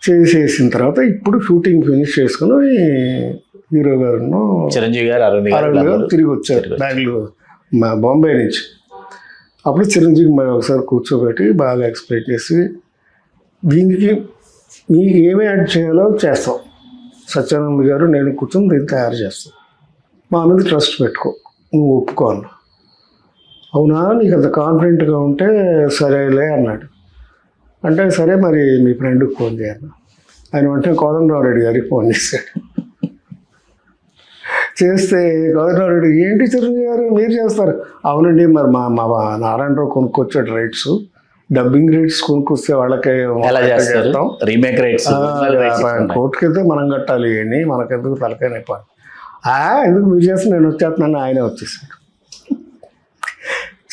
చేసేసిన తర్వాత ఇప్పుడు షూటింగ్ ఫినిష్ చేసుకుని హీరో గారు చిరంజీవి గారు అరవింద్ గారు తిరిగి వచ్చారు బెంగళూరు బాంబే నుంచి. అప్పుడు చిరంజీవి మరి ఒకసారి కూర్చోబెట్టి బాగా ఎక్స్ప్లెయిన్ చేసి, దీనికి నీకు ఏమి యాడ్ చేయాలో చేస్తాం, సత్యానంద్ గారు నేను కూర్చొని దీన్ని తయారు చేస్తాం, మా మీద ట్రస్ట్ పెట్టుకో, నువ్వు ఒప్పుకో అన్న. అవునా నీకు అంత కాన్ఫిడెంట్గా ఉంటే సరేలే అన్నాడు. అంటే సరే మరి మీ ఫ్రెండ్కి ఫోన్ చేయన్న. ఆయన వెంటనే కోదండరావు రెడ్డి గారికి ఫోన్ చేశాడు. చేస్తే కోదండరావు రెడ్డి ఏంటి చిరంజీవి గారు మీరు చేస్తారు? అవునండి మరి మా నారాయణరావు కొనుక్కొచ్చాడు రైట్స్, డబ్బింగ్ రైట్స్ కొనుక్కొస్తే వాళ్ళకే చేస్తాం, రీమేక్ రైట్స్ కోర్టుకి వెళ్తే మనం కట్టాలి అని, మనకెందుకు తలకాయ నొప్పాలి, ఎందుకు మీరు చేస్తే నేను వచ్చేస్తున్నాను, ఆయనే వచ్చేసాడు.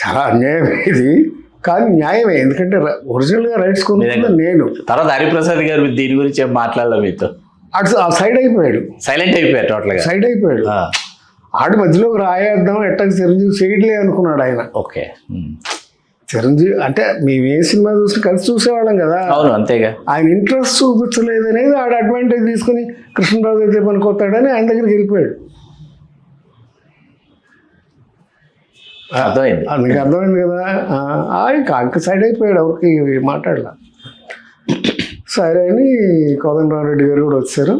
చాలా అన్యాయం ఇది, కానీ న్యాయమే, ఎందుకంటే ఒరిజినల్గా రైట్స్ కొనుక్కున్నా నేను. తర్వాత హరిప్రసాద్ గారు దీని గురించి ఏం మాట్లాడాలి మీతో? అటు సైడ్ అయిపోయాడు, సైలెంట్ అయిపోయాడు, టోటల్గా సైడ్ అయిపోయాడు. ఆడు మధ్యలోకి రాయేద్దాం ఎట్టా చిరంజీవి చేయట్లే అనుకున్నాడు ఆయన. ఓకే చిరంజీవి అంటే మేము ఏ సినిమా చూసి కలిసి చూసేవాళ్ళం కదా, అవును అంతేగా, ఆయన ఇంట్రెస్ట్ చూపించలేదు అనేది ఆడ అడ్వాంటేజ్ తీసుకుని కృష్ణరాజు అయితే పనికొస్తాడని ఆయన దగ్గరికి వెళ్ళిపోయాడు. అర్థమైంది, అందుకు అర్థమైంది కదా. ఇంకా సైడ్ అయిపోయాడు, ఎవరికి మాట్లాడలా. సరే అని కోదండరావు రెడ్డి గారు కూడా వచ్చారు,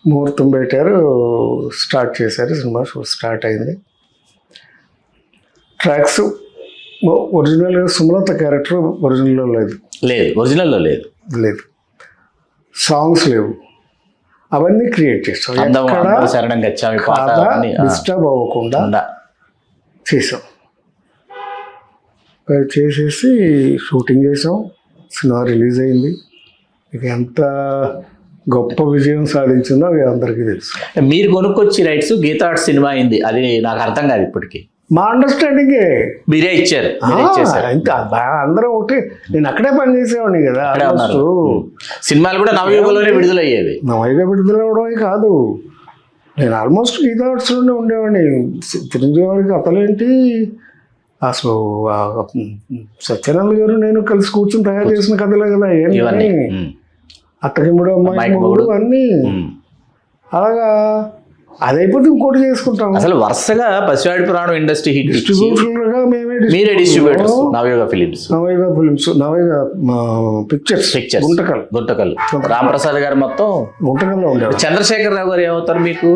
ముహూర్తం పెట్టారు, స్టార్ట్ చేశారు, సినిమా షూట్ స్టార్ట్ అయింది. ట్రాక్స్ ఒరిజినల్గా సుమలత క్యారెక్టర్ ఒరిజినల్లో ఒరిజినల్లో లేదు, సాంగ్స్ లేవు, అవన్నీ క్రియేట్ చేస్తాం, డిస్టర్బ్ అవ్వకుండా చేసాం. చేసేసి షూటింగ్ చేసాం, సినిమా రిలీజ్ అయింది. ఇక ఎంత గొప్ప విజయం సాధించిందో అవి అందరికీ తెలుసు. మీరు కొనుక్కొచ్చి రైట్స్ గీతా ఆర్ట్స్ సినిమా అయింది, అది నాకు అర్థం కాదు ఇప్పటికీ. మా అండర్స్టాండింగే మీరే ఇచ్చారు, మీరే ఇచ్చేశారు. ఇంకా అందరం ఒకటి. నేను అక్కడే పని చేసేవాడిని కదా. అక్కడే ఉన్నారు. సినిమాలు కూడా నవయుగంలోనే విడుదలయ్యేవి. నవయుగ విడుదల అవడమే కాదు, నేను ఆల్మోస్ట్ గీతా ఆర్ట్స్లోనే ఉండేవాడిని. చిరంజీవి గారి కథలేంటి, అసలు సత్యానంద్ గారు నేను కలిసి కూర్చొని తయారు చేసిన కథలే కదా ఇవన్నీ. ఏంటి, అత్తకిముడు అమ్మాయి మొగుడు అన్నీ. అలాగా అదైపోతే ఇంకోటి చేసుకుంటాం. అసలు వరుసగా పసివాడి పురాణం ఇండస్ట్రీ హిట్ డిస్ట్రిబ్యూటర్గా మేమే మీరే డిస్ట్రిబ్యూటర్స్. నవయుగ ఫిలిమ్స్, నవయుగ ఫిలిమ్స్, నవయుగ పిక్చర్స్, గుంటకల్ రామప్రసాద్ గారు మొత్తం గుంటకల్లో ఉండేవారు. చంద్రశేఖర్ రావు గారు ఏమవుతారు మీకు?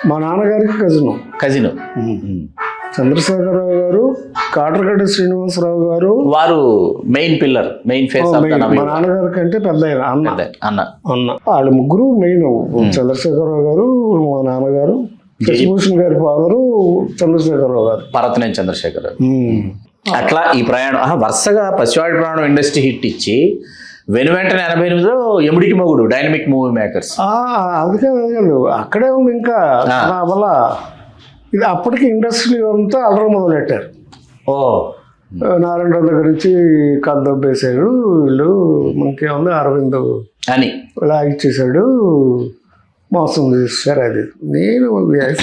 మా నాన్నగారికి కజిన్ చంద్రశేఖరరావు గారు, కాటరగడ్డ శ్రీనివాసరావు గారు. వారు మెయిన్ పిల్లర్, మెయిన్ ఫేస్. మా నాన్నగారి కంటే పెద్ద అన్న. వాళ్ళు ముగ్గురు మెయిన్. చంద్రశేఖరరావు గారు, మా నాన్నగారు, శశిభూషణ్ గారి ఫాదరు చంద్రశేఖరరావు గారు, పరతనేని చంద్రశేఖర్. అట్లా ఈ ప్రయాణం వరుసగా పసివాడి పురాణం ఇండస్ట్రీ హిట్ ఇచ్చి వెంటనే 88లో ఎముడికి మొగుడు డైనమిక్ మూవీ మేకర్స్. అందుకే అక్కడే ఉంది ఇంకా వల్ల. ఇది అప్పటికి ఇండస్ట్రీ అంతా అలర మొదలెట్టారు. నారాయణ దగ్గర నుంచి కద్దొబ్బేశాడు, వీళ్ళు మనకేముంది అరవింద్ అని ఇలా ఇచ్చేసాడు, మోసం చేశారు. అది నేను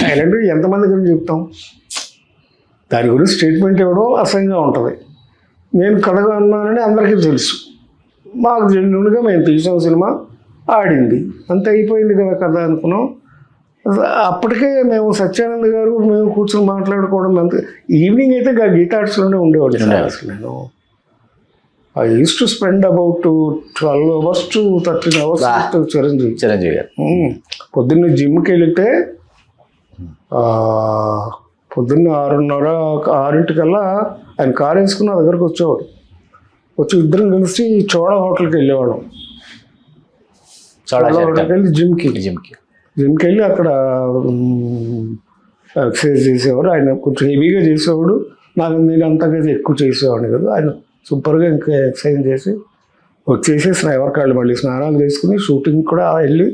సైలెంట్. ఎంతమంది గురించి చెప్తాం దాని గురించి? స్టేట్మెంట్ ఇవ్వడం అసహ్యంగా ఉంటుంది. నేను కథగా అన్నానని అందరికీ తెలుసు. మాకు జెన్యున్గా మేము తీసిన సినిమా ఆడింది, అంత అయిపోయింది కదా కథ అనుకున్నాం. అప్పటికే మేము సత్యానంద్ గారు మేము కూర్చొని మాట్లాడుకోవడం. అంత ఈవినింగ్ అయితే గీతా ఆర్ట్స్లోనే ఉండేవాడు. అసలు నేను I use to spend about 12 hours to 13 hours Chiranjeevi గారు. పొద్దున్న జిమ్కి వెళితే పొద్దున్న 6:30 ఆయన కారు వేసుకుని నా దగ్గరకు వచ్చేవాడు. వచ్చి ఇద్దరం కలిసి చోళ హోటల్కి వెళ్ళేవాళ్ళం. చోళ హోటల్కి వెళ్ళి జిమ్కి వెళ్ళి అక్కడ ఎక్సర్సైజ్ చేసేవాడు. ఆయన కొంచెం హెవీగా చేసేవాడు, నేను అంతగా ఎక్కువ చేసేవాడిని కదా. ఆయన సూపర్గా ఇంకా ఎక్సర్సైజ్ చేసి వచ్చేసి ఎవరికాళ్ళు మళ్ళీ స్నానాలు చేసుకుని షూటింగ్ కూడా వెళ్ళి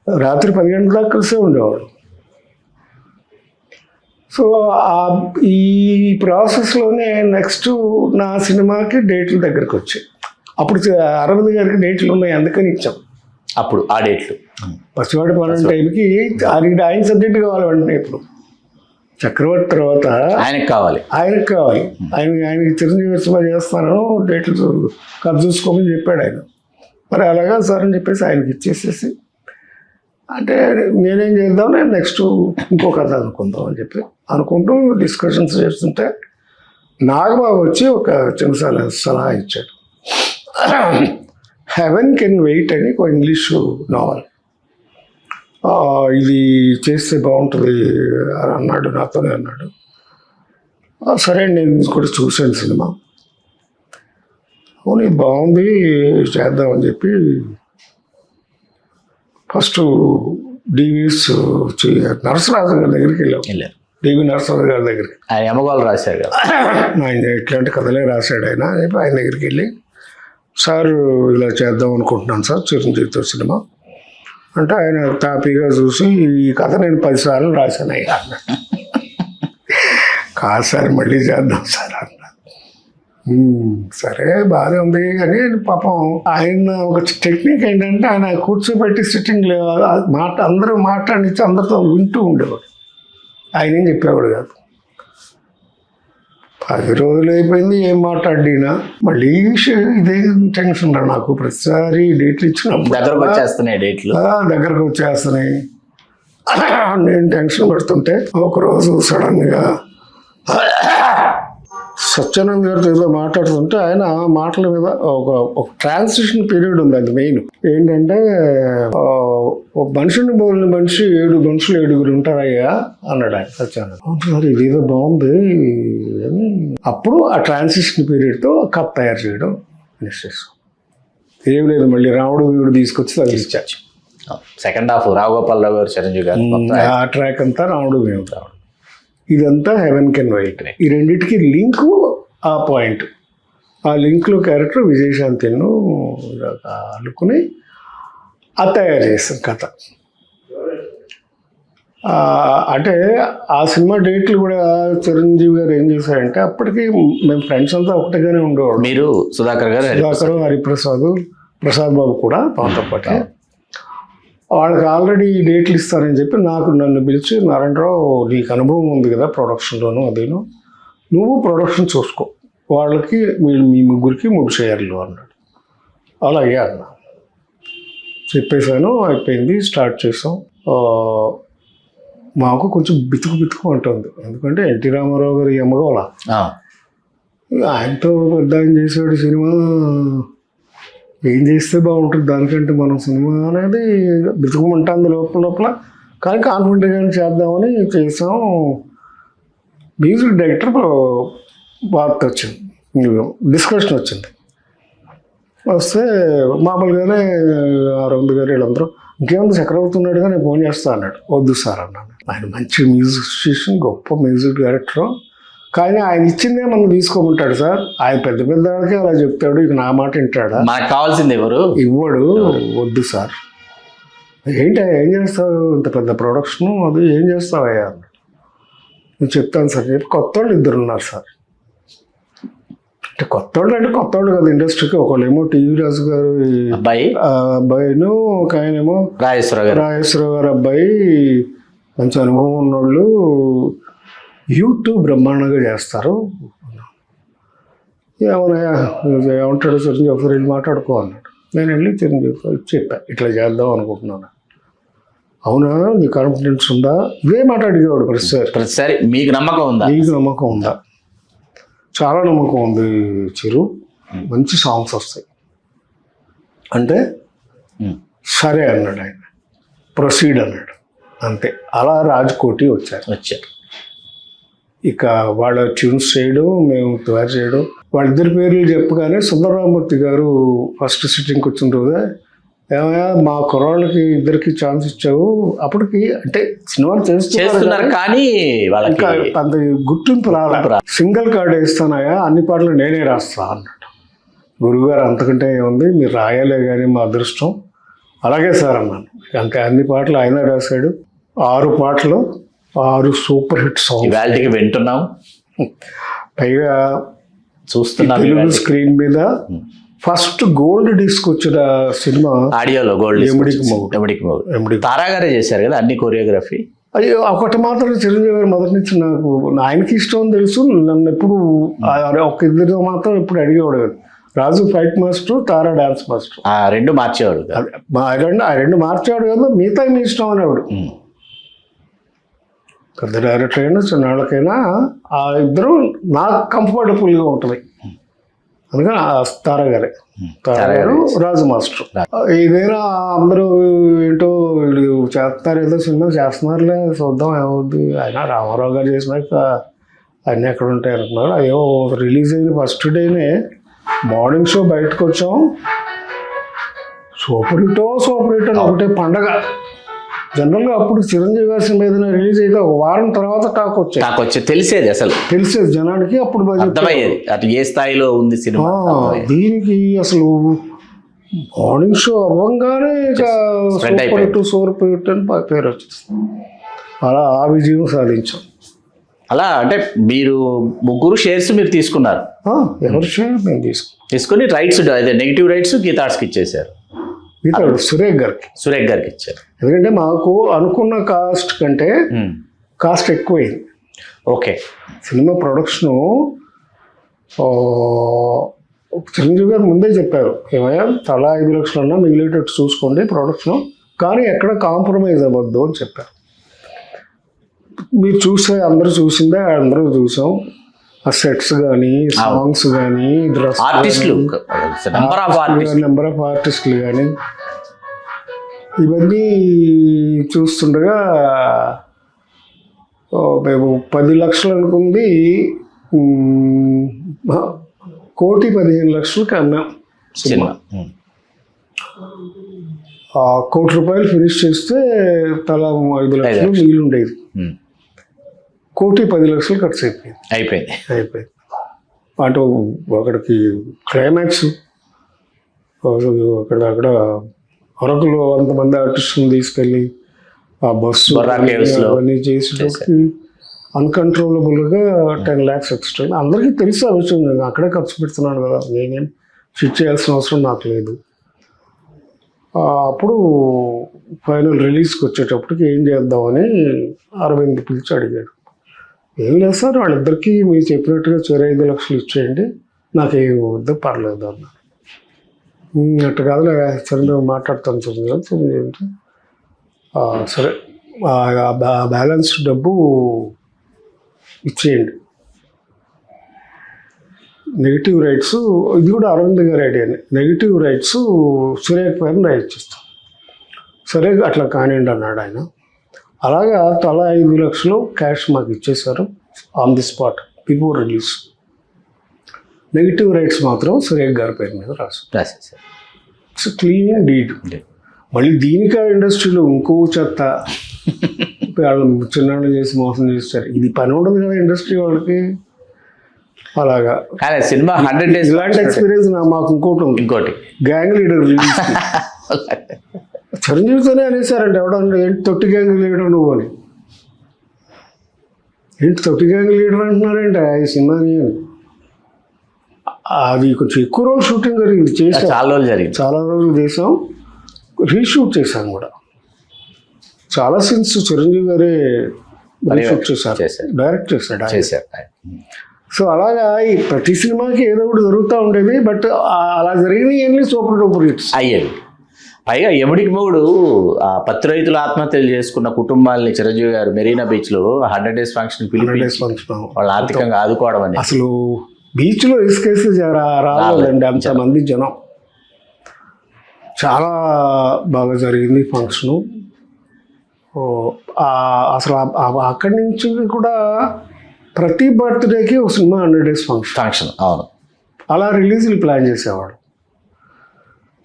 రాత్రి 10 గంటల దాకా కలిసే ఉండేవాడు. సో ఈ ప్రాసెస్లోనే నెక్స్ట్ నా సినిమాకి డేట్లు దగ్గరకు వచ్చాయి. అప్పుడు అరవింద్ గారికి డేట్లు ఉన్నాయి, అందుకని ఇచ్చాం. అప్పుడు ఆ డేట్లు పసివాడి పని టైంకి ఆయన సబ్జెక్ట్ కావాలి వెంటనే. ఇప్పుడు చక్రవర్తి తర్వాత ఆయనకి కావాలి. ఆయనకి చిరంజీవి సినిమా చేస్తాను, డేట్లు కథ చూసుకోమని చెప్పాడు ఆయన. మరి అలాగా సార్ అని చెప్పేసి ఆయనకి ఇచ్చేసేసి, అంటే నేనేం చేద్దాం, నేను నెక్స్ట్ ఇంకో కథ అనుకుందాం అని చెప్పి అనుకుంటూ డిస్కషన్స్ చేస్తుంటే నాగబాబు వచ్చి ఒక చిన్న సలహా ఇచ్చాడు. హెవెన్ కెన్ వెయిట్ అని ఒక ఇంగ్లీషు నావల్, ఇది చేస్తే బాగుంటుంది అన్నాడు, నాతోనే అన్నాడు. సరే నేను కూడా చూశాను సినిమా, అవును బాగుంది చేద్దామని చెప్పి ఫస్ట్ డివిఎస్ నరసరాజు గారి దగ్గరికి వెళ్ళారు. డివి నరసరాజు గారి దగ్గరికి. ఆయన ఎమగోలు రాశారు కదా, ఆయన ఇట్లాంటి కథలే రాశాడు ఆయన. ఆయన దగ్గరికి వెళ్ళి, సార్ ఇలా చేద్దాం అనుకుంటున్నాను సార్ చిరంజీవితో సినిమా అంటే, ఆయన తాపీగా చూసి ఈ కథ నేను 10 సార్లు రాశాను అయ్యా అన్న. కాదు సార్ మళ్ళీ చేద్దాం సార్ అన్న. సరే బాగానే ఉంది కానీ పాపం ఆయన ఒక టెక్నిక్ ఏంటంటే ఆయన కూర్చోబెట్టి సిట్టింగ్ అందరూ మాట్లాడించి అందరితో వింటూ ఉండేవాడు. ఆయన ఏం చెప్పేవాడు కాదు. 10 రోజులు అయిపోయింది, ఏం మాట్లాడినా మళ్ళీ ఇదే టెన్షన్ రా నాకు. ప్రతిసారి డేట్లు ఇచ్చినప్పుడు దగ్గరకు వచ్చేస్తున్నాయి. నేను టెన్షన్ పడుతుంటే ఒకరోజు సడన్గా సత్యానంద్ గారితో ఏదో మాట్లాడుతుంటే ఆయన మాటల మీద ఒక ట్రాన్సిషన్ పీరియడ్ ఉంది. అది మెయిన్ ఏంటంటే, మనిషిని బోలిన మనిషి 7 మనుషులు 7గురు ఉంటారయ్యా అన్నాడు ఆయన సత్యానంద్. సార్ ఇదేదో బాగుంది అని అప్పుడు ఆ ట్రాన్సిషన్ పీరియడ్తో కథ తయారు చేయడం నిశ్చయిస్తాం. ఏం లేదు, మళ్ళీ రాముడు వీడు తీసుకొచ్చి తగిలించారు. సెకండ్ హాఫ్ రాఘగోపాల్ రావు గారు, చిరంజీవి గారు, ఆ ట్రాక్ అంతా రాముడు వీడు రావడం. ఇదంతా హెవెన్ కెన్ వెయిట్. ఈ రెండింటికి లింకు ఆ పాయింట్. ఆ లింక్లో క్యారెక్టర్ విజయశాంతిను అనుకుని అది తయారు చేస్తాం కథ. అంటే ఆ సినిమా డేట్లు కూడా చిరంజీవి గారు ఏం చేశారంటే అప్పటికి మేము ఫ్రెండ్స్ అంతా ఒకటిగానే ఉండేవాడు. మీరు సుధాకర్ గారు, సుధాకర్, హరిప్రసాద్, ప్రసాద్ బాబు కూడా మాతో పాటు. వాళ్ళకి ఆల్రెడీ డేట్లు ఇస్తారని చెప్పి నన్ను పిలిచి, నారాయణరావు నీకు అనుభవం ఉంది కదా ప్రొడక్షన్లోను అదేను, నువ్వు ప్రొడక్షన్ చూసుకో, వాళ్ళకి మీ ముగ్గురికి 3 షేర్లు అన్నాడు. అలాగే అన్నా చెప్పేశాను. అయిపోయింది, స్టార్ట్ చేసాం. మాకు కొంచెం బితుకు ఉంటుంది, ఎందుకంటే ఎన్టీ రామారావు గారు ఎమ్మగోళ, ఆయనతో పెద్ద ఆయన చేసాడు సినిమా, ఏం చేస్తే బాగుంటుంది దానికంటే మనం సినిమా అనేది బితుకుమంటుంది లోపల. కానీ కాన్ఫిడెంట్గానే చేద్దామని చేసాం. మ్యూజిక్ డైరెక్టర్ వార్త వచ్చింది, డిస్కషన్ వచ్చింది. వస్తే మామూలుగానే అరవింద్ గారు వీళ్ళందరూ ఇంకేముంది చక్రవర్తి ఉన్నాడు కానీ నేను ఫోన్ చేస్తా అన్నాడు. వద్దు సార్ అన్నాను. ఆయన మంచి మ్యూజిషియన్, గొప్ప మ్యూజిక్ డైరెక్టర్, కానీ ఆయన ఇచ్చిందే మనం తీసుకోమంటాడు సార్. ఆయన పెద్ద వాళ్ళకి అలా చెప్తాడు, ఇక నా మాట వింటాడా? మనకు కావాల్సింది ఎవరు ఇవ్వడు. వద్దు సార్. ఏంటి ఏం చేస్తావు, ఇంత పెద్ద ప్రొడక్షన్ అది ఏం చేస్తావయ్యా అన్నాడు. నేను చెప్తాను సార్ చెప్పి కొత్త వాళ్ళు 2 ఉన్నారు సార్. అంటే కొత్త వాళ్ళు కదా ఇండస్ట్రీకి. ఒకళ్ళేమో టీవీ రాజు గారు అబ్బాయిను, ఒక ఆయనేమో రాజేశ్వరరావు గారు అబ్బాయి, మంచి అనుభవం ఉన్నోళ్ళు, యూట్యూబ్ బ్రహ్మాండంగా చేస్తారు. ఏమంటాడు చిరంజీవి ఒకసారి వెళ్ళి మాట్లాడుకో అన్నాడు. నేను వెళ్ళి చిరంజీవి చెప్పా ఇట్లా చేద్దాం అనుకుంటున్నాను. అవునా, నీ కాన్ఫిడెన్స్ ఉందా? ఇవే మాట్లాడేవాడు ప్రతిసారి. మీకు నమ్మకం ఉందా? చాలా నమ్మకం ఉంది చిరు, మంచి సాంగ్స్ వస్తాయి అంటే సరే అన్నాడు ఆయన. ప్రొసీడ్ అన్నాడు, అంతే. అలా రాజ్కోటి వచ్చారు. ఇక వాళ్ళ ట్యూన్స్ చేయడం, మేము తయారు చేయడం. వాళ్ళిద్దరి పేర్లు చెప్పగానే సుందరరామూర్తి గారు ఫస్ట్ సిట్టింగ్కి వచ్చిన రోజే, ఏమయ్యా మా కుర్రాళ్ళకి 2కి ఛాన్స్ ఇచ్చావు, అప్పటికి అంటే సినిమాలు చేస్తున్నారు కానీ వాళ్ళకి అంత గుర్తింపు రాలే. సింగిల్ కార్డ్ వేస్తానయ్యా, అన్ని పాటలు నేనే రాస్తా అన్నాడు. గురువుగారు అంతకంటే ఏముంది, మీరు రాయాలే కానీ మా అదృష్టం. అలాగే సార్ అన్నాను. అంతే, అన్ని పాటలు ఆయన రాశాడు. 6 పాటలు, 6 సూపర్ హిట్ సాంగ్స్ వింటున్నాం. పైగా చూస్తున్నా తెలుగు స్క్రీన్ మీద ఫస్ట్ గోల్డ్ డిస్క్ వచ్చిన సినిమా ఆడియోలో గోల్డ్ తారా గారే చేశారు కదా అన్ని కొరియోగ్రఫీ. అది ఒకటి మాత్రం చిరంజీవి గారు మొదటి నుంచి నాకు ఆయనకి ఇష్టం తెలుసు. నన్ను ఎప్పుడు ఒక 2 మాత్రం ఎప్పుడు అడిగేవాడు కదా. రాజు ఫైట్ మాస్టర్, తారా డాన్స్ మాస్టర్, 2 మార్చేవాడు. ఆ 2 మార్చేవాడు కదా, మిగతా మీ ఇష్టం అనేవాడు. పెద్ద డైరెక్టర్ అయినా చిన్నవాళ్ళకైనా ఆ 2 నాకు కంఫర్టబుల్గా ఉంటుంది. అందుకని తారా గారు రాజు మాస్టర్. ఇదైనా అందరూ ఏంటో వీళ్ళు చేస్తారు, ఏదో సినిమా చేస్తున్నారులే చూద్దాం ఏమవుద్ది. అయినా రామారావు గారు చేసినాక అన్నీ ఎక్కడ ఉంటాయి అనుకున్నారు. అయ్యో రిలీజ్ అయిన ఫస్ట్ డేనే మార్నింగ్ షో బయటకు వచ్చాం. సూపర్ హిట్ అని ఒకటే పండగ. జనరల్గా అప్పుడు చిరంజీవి గారి సినిమా ఏదైనా రిలీజ్ అయితే 1 వారం తర్వాత టాక్ వచ్చేది, తెలిసేది జనానికి. అప్పుడు అటు ఏ స్థాయిలో ఉంది సినిమా. దీనికి అసలు మార్నింగ్ షో అవ్వగానే సూపర్ హిట్ అని పేరు వచ్చేస్తుంది. అలా ఆ విజయం సాధించాం. అలా అంటే మీరు 3 షేర్స్ మీరు తీసుకున్నారు. ఎవరి షేర్ మేము తీసుకుని రైట్స్, అదే నెగిటివ్ రైట్స్ గీతార్స్కి ఇచ్చేసారు. సురేఖ్ గారికి ఇచ్చారు. ఎందుకంటే మాకు అనుకున్న కాస్ట్ కంటే కాస్ట్ ఎక్కువైంది. ఓకే, సినిమా ప్రొడక్షను చిరంజీవి గారు ముందే చెప్పారు, ఏమయ్యా తలా 5 లక్షలన్నా మిగిలేటట్టు చూసుకోండి ప్రొడక్షన్, కానీ ఎక్కడ కాంప్రమైజ్ అవ్వద్దు అని చెప్పారు. మీరు అందరూ చూసిందే, అందరూ చూసాం. ఆ సెట్స్ కానీ, సాంగ్స్ కానీ, డ్రెస్, నెంబర్ ఆఫ్ ఆర్టిస్టులు కానీ, ఇవన్నీ చూస్తుండగా మేము 10 లక్షలు అనుకుంది 1,15,00,000కి అన్నాం సినిమా. 1 కోటి రూపాయలు ఫినిష్ చేస్తే తలా 5 లక్షలు మిగిలి ఉండేది. 1,10,00,000 ఖర్చు అయిపోయింది. అంటే అక్కడికి క్లైమాక్స్ అక్కడ అరకులో 100 మంది ఆర్టిస్టులను తీసుకెళ్ళి ఆ బస్సు బొర్రా caves లో అవన్నీ చేసేటప్పటికి అన్కంట్రోలబుల్గా 10 lakhs ఎక్స్ట్రా. అందరికీ తెలుసు ఆ విషయం, నేను అక్కడే ఖర్చు పెడుతున్నాను కదా, నేనేం ఫిట్ చేయాల్సిన అవసరం నాకు లేదు. అప్పుడు ఫైనల్ రిలీజ్కి వచ్చేటప్పటికి ఏం చేద్దామని అరవింద్ పిలిచి అడిగాడు. ఏం లేదు సార్, వాళ్ళిద్దరికీ మీరు చెప్పినట్టుగా 5 లక్షలు ఇచ్చేయండి, నాకేం వద్దు పర్లేదు అన్నారు. అట్టు కాదు సరే మేము మాట్లాడతాను చిరంజీవి అంటే సరే బ్యాలెన్స్ డబ్బు ఇచ్చేయండి, నెగిటివ్ రైట్స్, ఇది కూడా అరవింద్ గారి ఐడియానే, నెగిటివ్ రైట్స్ సురేఖ పైన రైట్స్ ఇస్తాం. సరే అట్లా కానివ్వండి అన్నాడు ఆయన. అలాగా తలా 5 లక్షలు క్యాష్ మాకు ఇచ్చేశారు on the spot before release. Negative rights మాత్రం సురేఖ గారి పేరు మీద రాసేసారు. It's clean deed. మళ్ళీ దీనికి ఆ ఇండస్ట్రీలో ఇంకో చెత్త వాళ్ళు చిన్నాళ్ళు చేసి మోసం చేస్తారు. ఇది పని ఉండదు కదా ఇండస్ట్రీ వాళ్ళకి. అలాగా కానీ సినిమా 100 days ఇలాంటి ఎక్స్పీరియన్స్ మాకు ఇంకోటి గ్యాంగ్ లీడర్ రిలీజ్ చిరంజీవితోనే అనేసారంటే ఎవడన్నా ఏంటి తొట్టి గ్యాంగ్ లీడర్ నువ్వు అని. ఏంటి తొట్టి గ్యాంగ్ లీడర్ అంటున్నారేంటి ఈ సినిమాని. అది కొంచెం ఎక్కువ రోజులు షూటింగ్ జరిగింది, చేసాం చాలా రోజులు చేసాం, రీషూట్ చేశాను కూడా. చాలా సీన్స్ చిరంజీవి గారే రీషూట్ చేశారు, డైరెక్ట్ చేశాడు. సో అలాగా ఈ ప్రతి సినిమాకి ఏదో ఒకటి జరుగుతూ ఉండేది. బట్ అలా జరిగినవి ఏంటి సూపర్ డూపర్ హిట్స్ అయ్యేవి. పైగా ఎముడికి మూడు ఆ పత్తి రైతులు ఆత్మహత్యలు చేసుకున్న కుటుంబాలని చిరంజీవి గారు మెరీనా బీచ్ లో 100 days ఫంక్షన్ పిలిపించి వాళ్ళు ఆర్థికంగా ఆదుకోవడం అనేది. అసలు బీచ్ లో ఇసుకేసి రావాలండి అంతమంది జనం. చాలా బాగా జరిగింది ఫంక్షను. అసలు అక్కడి నుంచి కూడా ప్రతి బర్త్డేకి ఒక సినిమా 100 days ఫంక్షన్. అవును, అలా రిలీజ్లు ప్లాన్ చేసేవాడు.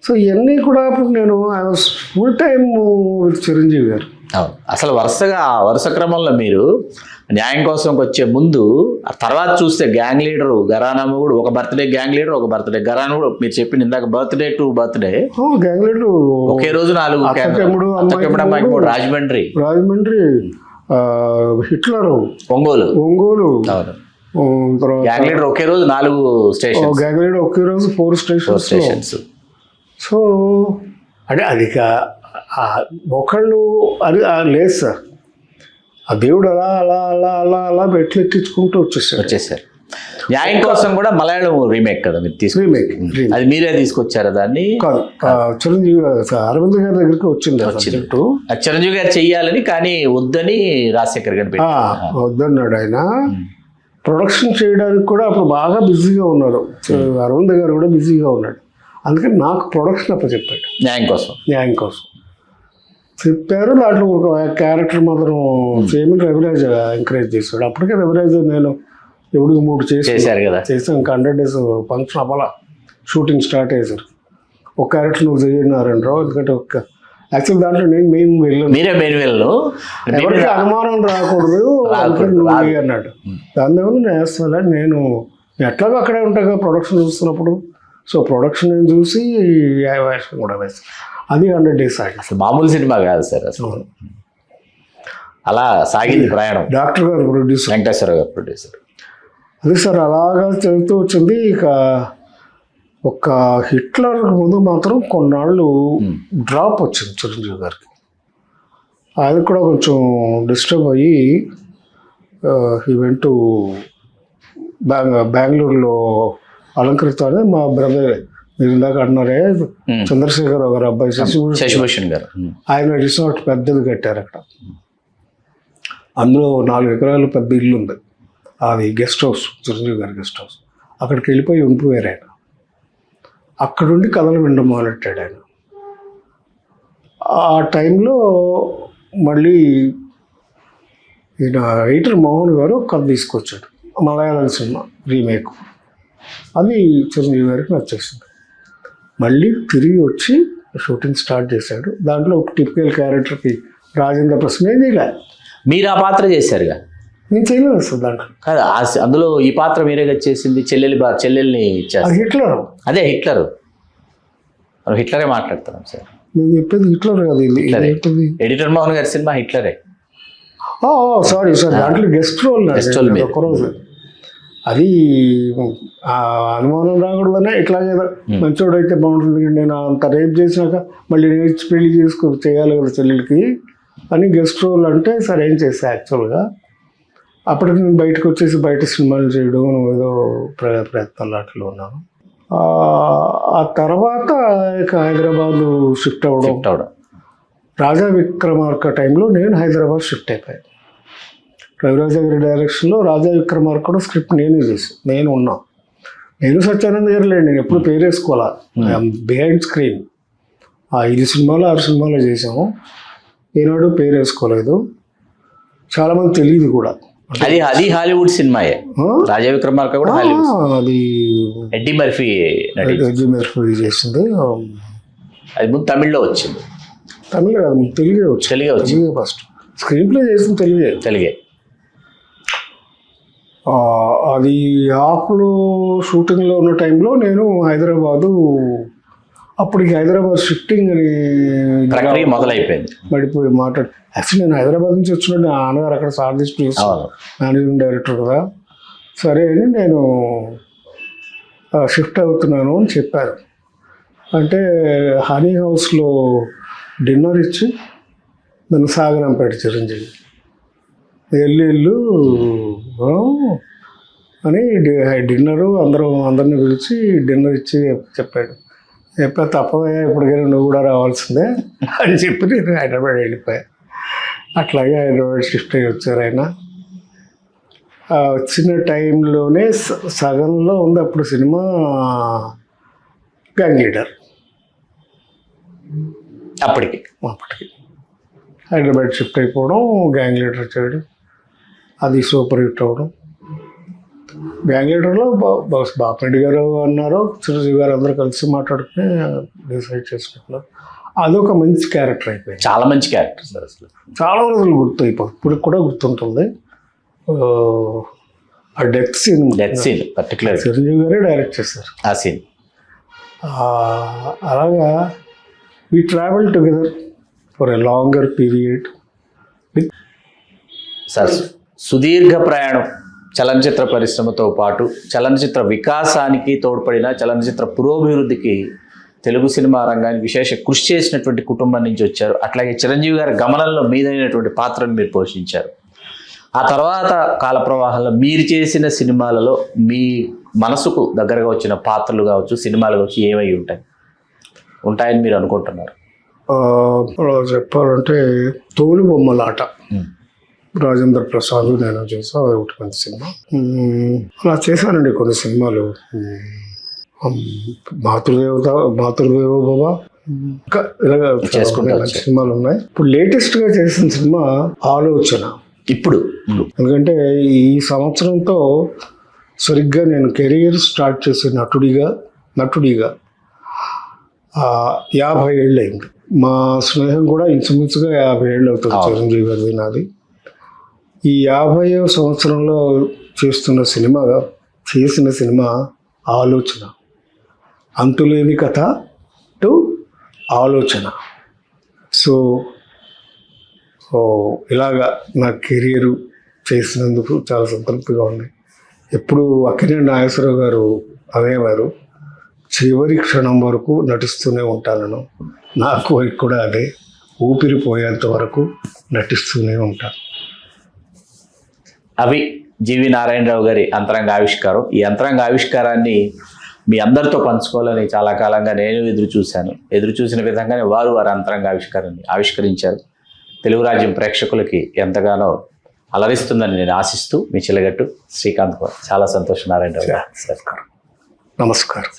సో ఇవన్నీ కూడా నేను I was full time with Chiranjeevi గారు. అవును, అసలు వరుస క్రమంలో మీరు న్యాయం కోసంకి వచ్చే ముందు తర్వాత చూస్తే గ్యాంగ్ లీడరు గరానమ్మ కూడా ఒక బర్త్డే, గ్యాంగ్ లీడర్ ఒక బర్త్డే, గరాన కూడా మీరు చెప్పింది ఇందాక birthday to birthday gang leader ఒకే రోజు 4 రాజమండ్రి హిట్లర్ ఒంగోలు. తర్వాత గ్యాంగ్ లీడర్ ఒకే రోజు 4 స్టేషన్, గ్యాంగ్ లీడర్ ఒకే రోజు 4 స్టేషన్స్. సో అంటే అది ఒకళ్ళు అది లేదు సార్, ఆ దేవుడు అలా అలా అలా అలా అలా మెట్లు ఎక్కించుకుంటూ వచ్చేసారు. న్యాయం కోసం కూడా మలయాళం రీమేక్ కదా మీరు రీమేక్, అది మీరే తీసుకొచ్చారా దాన్ని? కాదు, చిరంజీవి అరవింద్ గారి దగ్గరికి వచ్చింది సబ్జెక్టు. చిరంజీవి గారు చెయ్యాలని కానీ వద్దని రాజశేఖర్ గారు వద్దన్నాడు ఆయన. ప్రొడక్షన్ చేయడానికి కూడా అప్పుడు బాగా బిజీగా ఉన్నారు, అరవింద్ గారు కూడా బిజీగా ఉన్నాడు. అందుకని నాకు ప్రొడక్షన్ అప్పచెప్పాడు న్యాయం కోసం చెప్పారు. దాంట్లో ఒక క్యారెక్టర్ మాత్రం చేయమని రవిరాజ్ ఎంకరేజ్ చేశాడు. అప్పటికే రవిరాజ్ నేను ఎవడికి 3 చేశారు కదా, చేసాం. ఇంకా 100 days ఫంక్షన్ అవ్వాల, షూటింగ్ స్టార్ట్ అయ్యేసారు. ఒక క్యారెక్టర్ నువ్వు చేయన్నారంటారు, ఎందుకంటే యాక్చువల్ దాంట్లో నేను మెయిన్ వెళ్ళను, ఎవరికి అనుమానం రాకూడదు అన్నాడు. దాని దగ్గర నేను వేస్తాను, నేను ఎట్లాగో అక్కడే ఉంటా కదా ప్రొడక్షన్ చూస్తున్నప్పుడు. సో ప్రొడక్షన్ నేను చూసి వేషం కూడా వేస్తాను. అది 100 days అసలు మామూలు సినిమా కాదు సార్ అసలు. అలా సాగింది ప్రయాణం. డాక్టర్ గారు ప్రొడ్యూసర్, వెంకటేశ్వర గారు ప్రొడ్యూసర్. అది సార్ అలాగా చదువుతూ వచ్చింది. ఇక ఒక హిట్లర్ ముందు మాత్రం కొన్నాళ్ళు డ్రాప్ వచ్చింది చిరంజీవి గారికి. ఆయన కూడా కొంచెం డిస్టర్బ్ అయ్యి ఈవెంట్ బెంగళూరులో అలంకృత అనే మా బ్రదర్, మీరు ఇందాక అన్నారే చంద్రశేఖర్ గారు అబ్బాయి శశిభూషణ్ గారు, ఆయన రిసార్ట్ పెద్దది కట్టారు అక్కడ. అందులో 4 ఎకరాలు పెద్ద ఇల్లు ఉంది, అది గెస్ట్ హౌస్, చిరంజీవి గారి గెస్ట్ హౌస్. అక్కడికి వెళ్ళిపోయి ఉండిపోయారు ఆయన. అక్కడుండి కథలు వినడం మొదలెట్టాడు ఆయన. ఆ టైంలో మళ్ళీ ఈయన రైటర్ మోహన్ గారు కథ తీసుకొచ్చాడు, మలయాళం సినిమా రీమేక్. అది చిరంజీవి గారికి నచ్చేసింది. మళ్ళీ తిరిగి వచ్చి షూటింగ్ స్టార్ట్ చేశాడు. దాంట్లో ఒక టిపికల్ క్యారెక్టర్కి రాజేంద్ర ప్రశ్న చేయలే. మీరు ఆ పాత్ర చేశారుగా? నేను చేయలేదు సార్ దాంట్లో. కాదు, అందులో ఈ పాత్ర మీరేగా చేసింది, చెల్లెల్ని హిట్లర్. అదే హిట్లరే మాట్లాడుతున్నాం సార్. నేను చెప్పేది హిట్లర్ కాదు, ఇది ఏంటిది? ఎడిటర్ మోహన్ గారి సినిమా హిట్లరే. సారీ దాంట్లో గెస్ట్ రోల్ ఒకరోజు. అది ఆ అనుమానం రాకూడదనే ఇట్లాగే మంచోడు అయితే బాగుంటుంది, నేను అంత రేప్ చేసినాక మళ్ళీ నేర్చి పెళ్లి చేయాలి కదా చెల్లెలకి అని గెస్ట్ రోల్ అంటే సరే ఏం చేస్తా. యాక్చువల్గా అప్పటికి నేను బయటకు వచ్చేసి బయట సినిమాలు చేయడం ఏదో ప్రయత్నాలు అట్లా ఉన్నాను. ఆ తర్వాత ఇక హైదరాబాద్ షిఫ్ట్ అవ్వడం. రాజా విక్రమార్క టైంలో నేను హైదరాబాద్ షిఫ్ట్ అయిపోయాను. రవిరాజ గారి డైరెక్షన్లో రాజా విక్రమార్క స్క్రిప్ట్ నేనే చేసి నేను ఉన్నా. నేను సత్యానంద్ గారు లేండి, నేను ఎప్పుడు పేరు వేసుకోవాలా, బిహైండ్ స్క్రీన్. 5 సినిమాలు 6 సినిమాలు చేసాము, ఏనాడు పేరు వేసుకోలేదు, చాలామంది తెలియదు కూడా. అది హాలీవుడ్ సినిమాయే. రాజా విక్రమార్క కూడా అది ఎడ్డీ మర్ఫీ చేసింది. అది ముందు తమిళ్లో వచ్చింది. తమిళ కాదు, తెలుగే వచ్చింది ఫస్ట్. స్క్రీన్ ప్లే చేసింది తెలుగే. అది హాఫ్లో షూటింగ్లో ఉన్న టైంలో నేను అప్పటికి హైదరాబాద్ షిఫ్టింగ్ అని ప్రక్రియ మొదలైపోయింది. పడిపోయి యాక్చువల్లీ నేను హైదరాబాద్ నుంచి వచ్చినట్టు నా నాన్నగారు అక్కడ సారథిస్ట్ మేనేజింగ్ డైరెక్టర్ కదా, సరే అని నేను షిఫ్ట్ అవుతున్నాను అని చెప్పారు. అంటే హనీ హౌస్లో డిన్నర్ ఇచ్చి నన్ను సాగరంపేట చిరంజీవి వెళ్ళు అని డిన్నరు అందరిని పిలిచి డిన్నర్ ఇచ్చి చెప్పాడు. చెప్పా తప్పదయ్యా, ఇప్పటికైనా నువ్వు కూడా రావాల్సిందే అని చెప్పి నేను హైదరాబాద్ వెళ్ళిపోయా. అట్లాగే హైదరాబాద్ షిఫ్ట్ అయ్యి వచ్చారు ఆయన. వచ్చిన టైంలోనే సగంలో ఉంది అప్పుడు సినిమా గ్యాంగ్ లీడర్. అప్పటికి హైదరాబాద్ షిఫ్ట్ అయిపోవడం, గ్యాంగ్ లీడర్ చేయడం, అది సూపర్ హిట్ అవ్వడం. గ్యాంగ్ లీడర్లో బాపిరెడ్డి గారు అన్నారు, చిరంజీవి గారు అందరూ కలిసి మాట్లాడుకుని డిసైడ్ చేసుకుంటున్నారు. అదొక మంచి క్యారెక్టర్ అయిపోయింది, చాలా మంచి క్యారెక్టర్ సార్. అసలు చాలా రోజులు గుర్తయిపోయి ఇప్పుడు కూడా గుర్తుంటుంది. ఆ డెత్ సీన్ పర్టికులర్ చిరంజీవి గారే డైరెక్ట్ చేశారు ఆ సీన్. అలాగా we traveled together for a longer period. Sir, సుదీర్ఘ ప్రయాణం చలనచిత్ర పరిశ్రమతో పాటు చలనచిత్ర వికాసానికి తోడ్పడిన, చలనచిత్ర పురోభివృద్ధికి తెలుగు సినిమా రంగానికి విశేష కృషి చేసినటువంటి కుటుంబం నుంచి వచ్చారు. అట్లాగే చిరంజీవి గారి గమనంలో మీదైనటువంటి పాత్రను మీరు పోషించారు. ఆ తర్వాత కాల ప్రవాహంలో మీరు చేసిన సినిమాలలో మీ మనసుకు దగ్గరగా వచ్చిన పాత్రలు కావచ్చు, సినిమాలు కావచ్చు, ఏమై ఉంటాయని మీరు అనుకుంటున్నారు? చెప్పాలంటే తోలు బొమ్మలాట రాజేంద్ర ప్రసాద్ నేను చేసా, ఒకటి మంచి సినిమా. అలా చేశానండి కొన్ని సినిమాలు. మాతృదేవో బాబా, ఇంకా ఇలాగ చేసుకుంటే సినిమాలు ఉన్నాయి. ఇప్పుడు లేటెస్ట్గా చేసిన సినిమా ఆలోచన. ఇప్పుడు ఎందుకంటే ఈ సంవత్సరంతో సరిగ్గా నేను కెరీర్ స్టార్ట్ చేసే నటుడిగా 50 ఏళ్ళు అయింది. మా స్నేహం కూడా ఇంచుమించుగా 50 ఏళ్ళు అవుతుంది చిరంజీవి గారిది నాది. ఈ 50వ సంవత్సరంలో చేసిన సినిమా ఆలోచన. అంతులేని కథ టు ఆలోచన. సో ఇలాగా నా కెరీరు చేసినందుకు చాలా సంతృప్తిగా ఉంది. ఎప్పుడు అక్కినేని నాగేశ్వరరావు గారు అనేవారు, చివరి క్షణం వరకు నటిస్తూనే ఉంటాను. నాకు కూడా అదే, ఊపిరిపోయేంత వరకు నటిస్తూనే ఉంటాను. అవి జీవి నారాయణరావు గారి అంతరంగ ఆవిష్కారం. ఈ అంతరంగ ఆవిష్కారాన్ని మీ అందరితో పంచుకోవాలని చాలా కాలంగా నేను ఎదురు చూసిన విధంగానే వారి అంతరంగ ఆవిష్కారాన్ని ఆవిష్కరించారు. తెలుగు రాజ్యం ప్రేక్షకులకి ఎంతగానో అలరిస్తుందని నేను ఆశిస్తూ, మీ చిలగట్టు శ్రీకాంత్ కుమార్. చాలా సంతోషం నారాయణరావు గారు. నమస్కారం.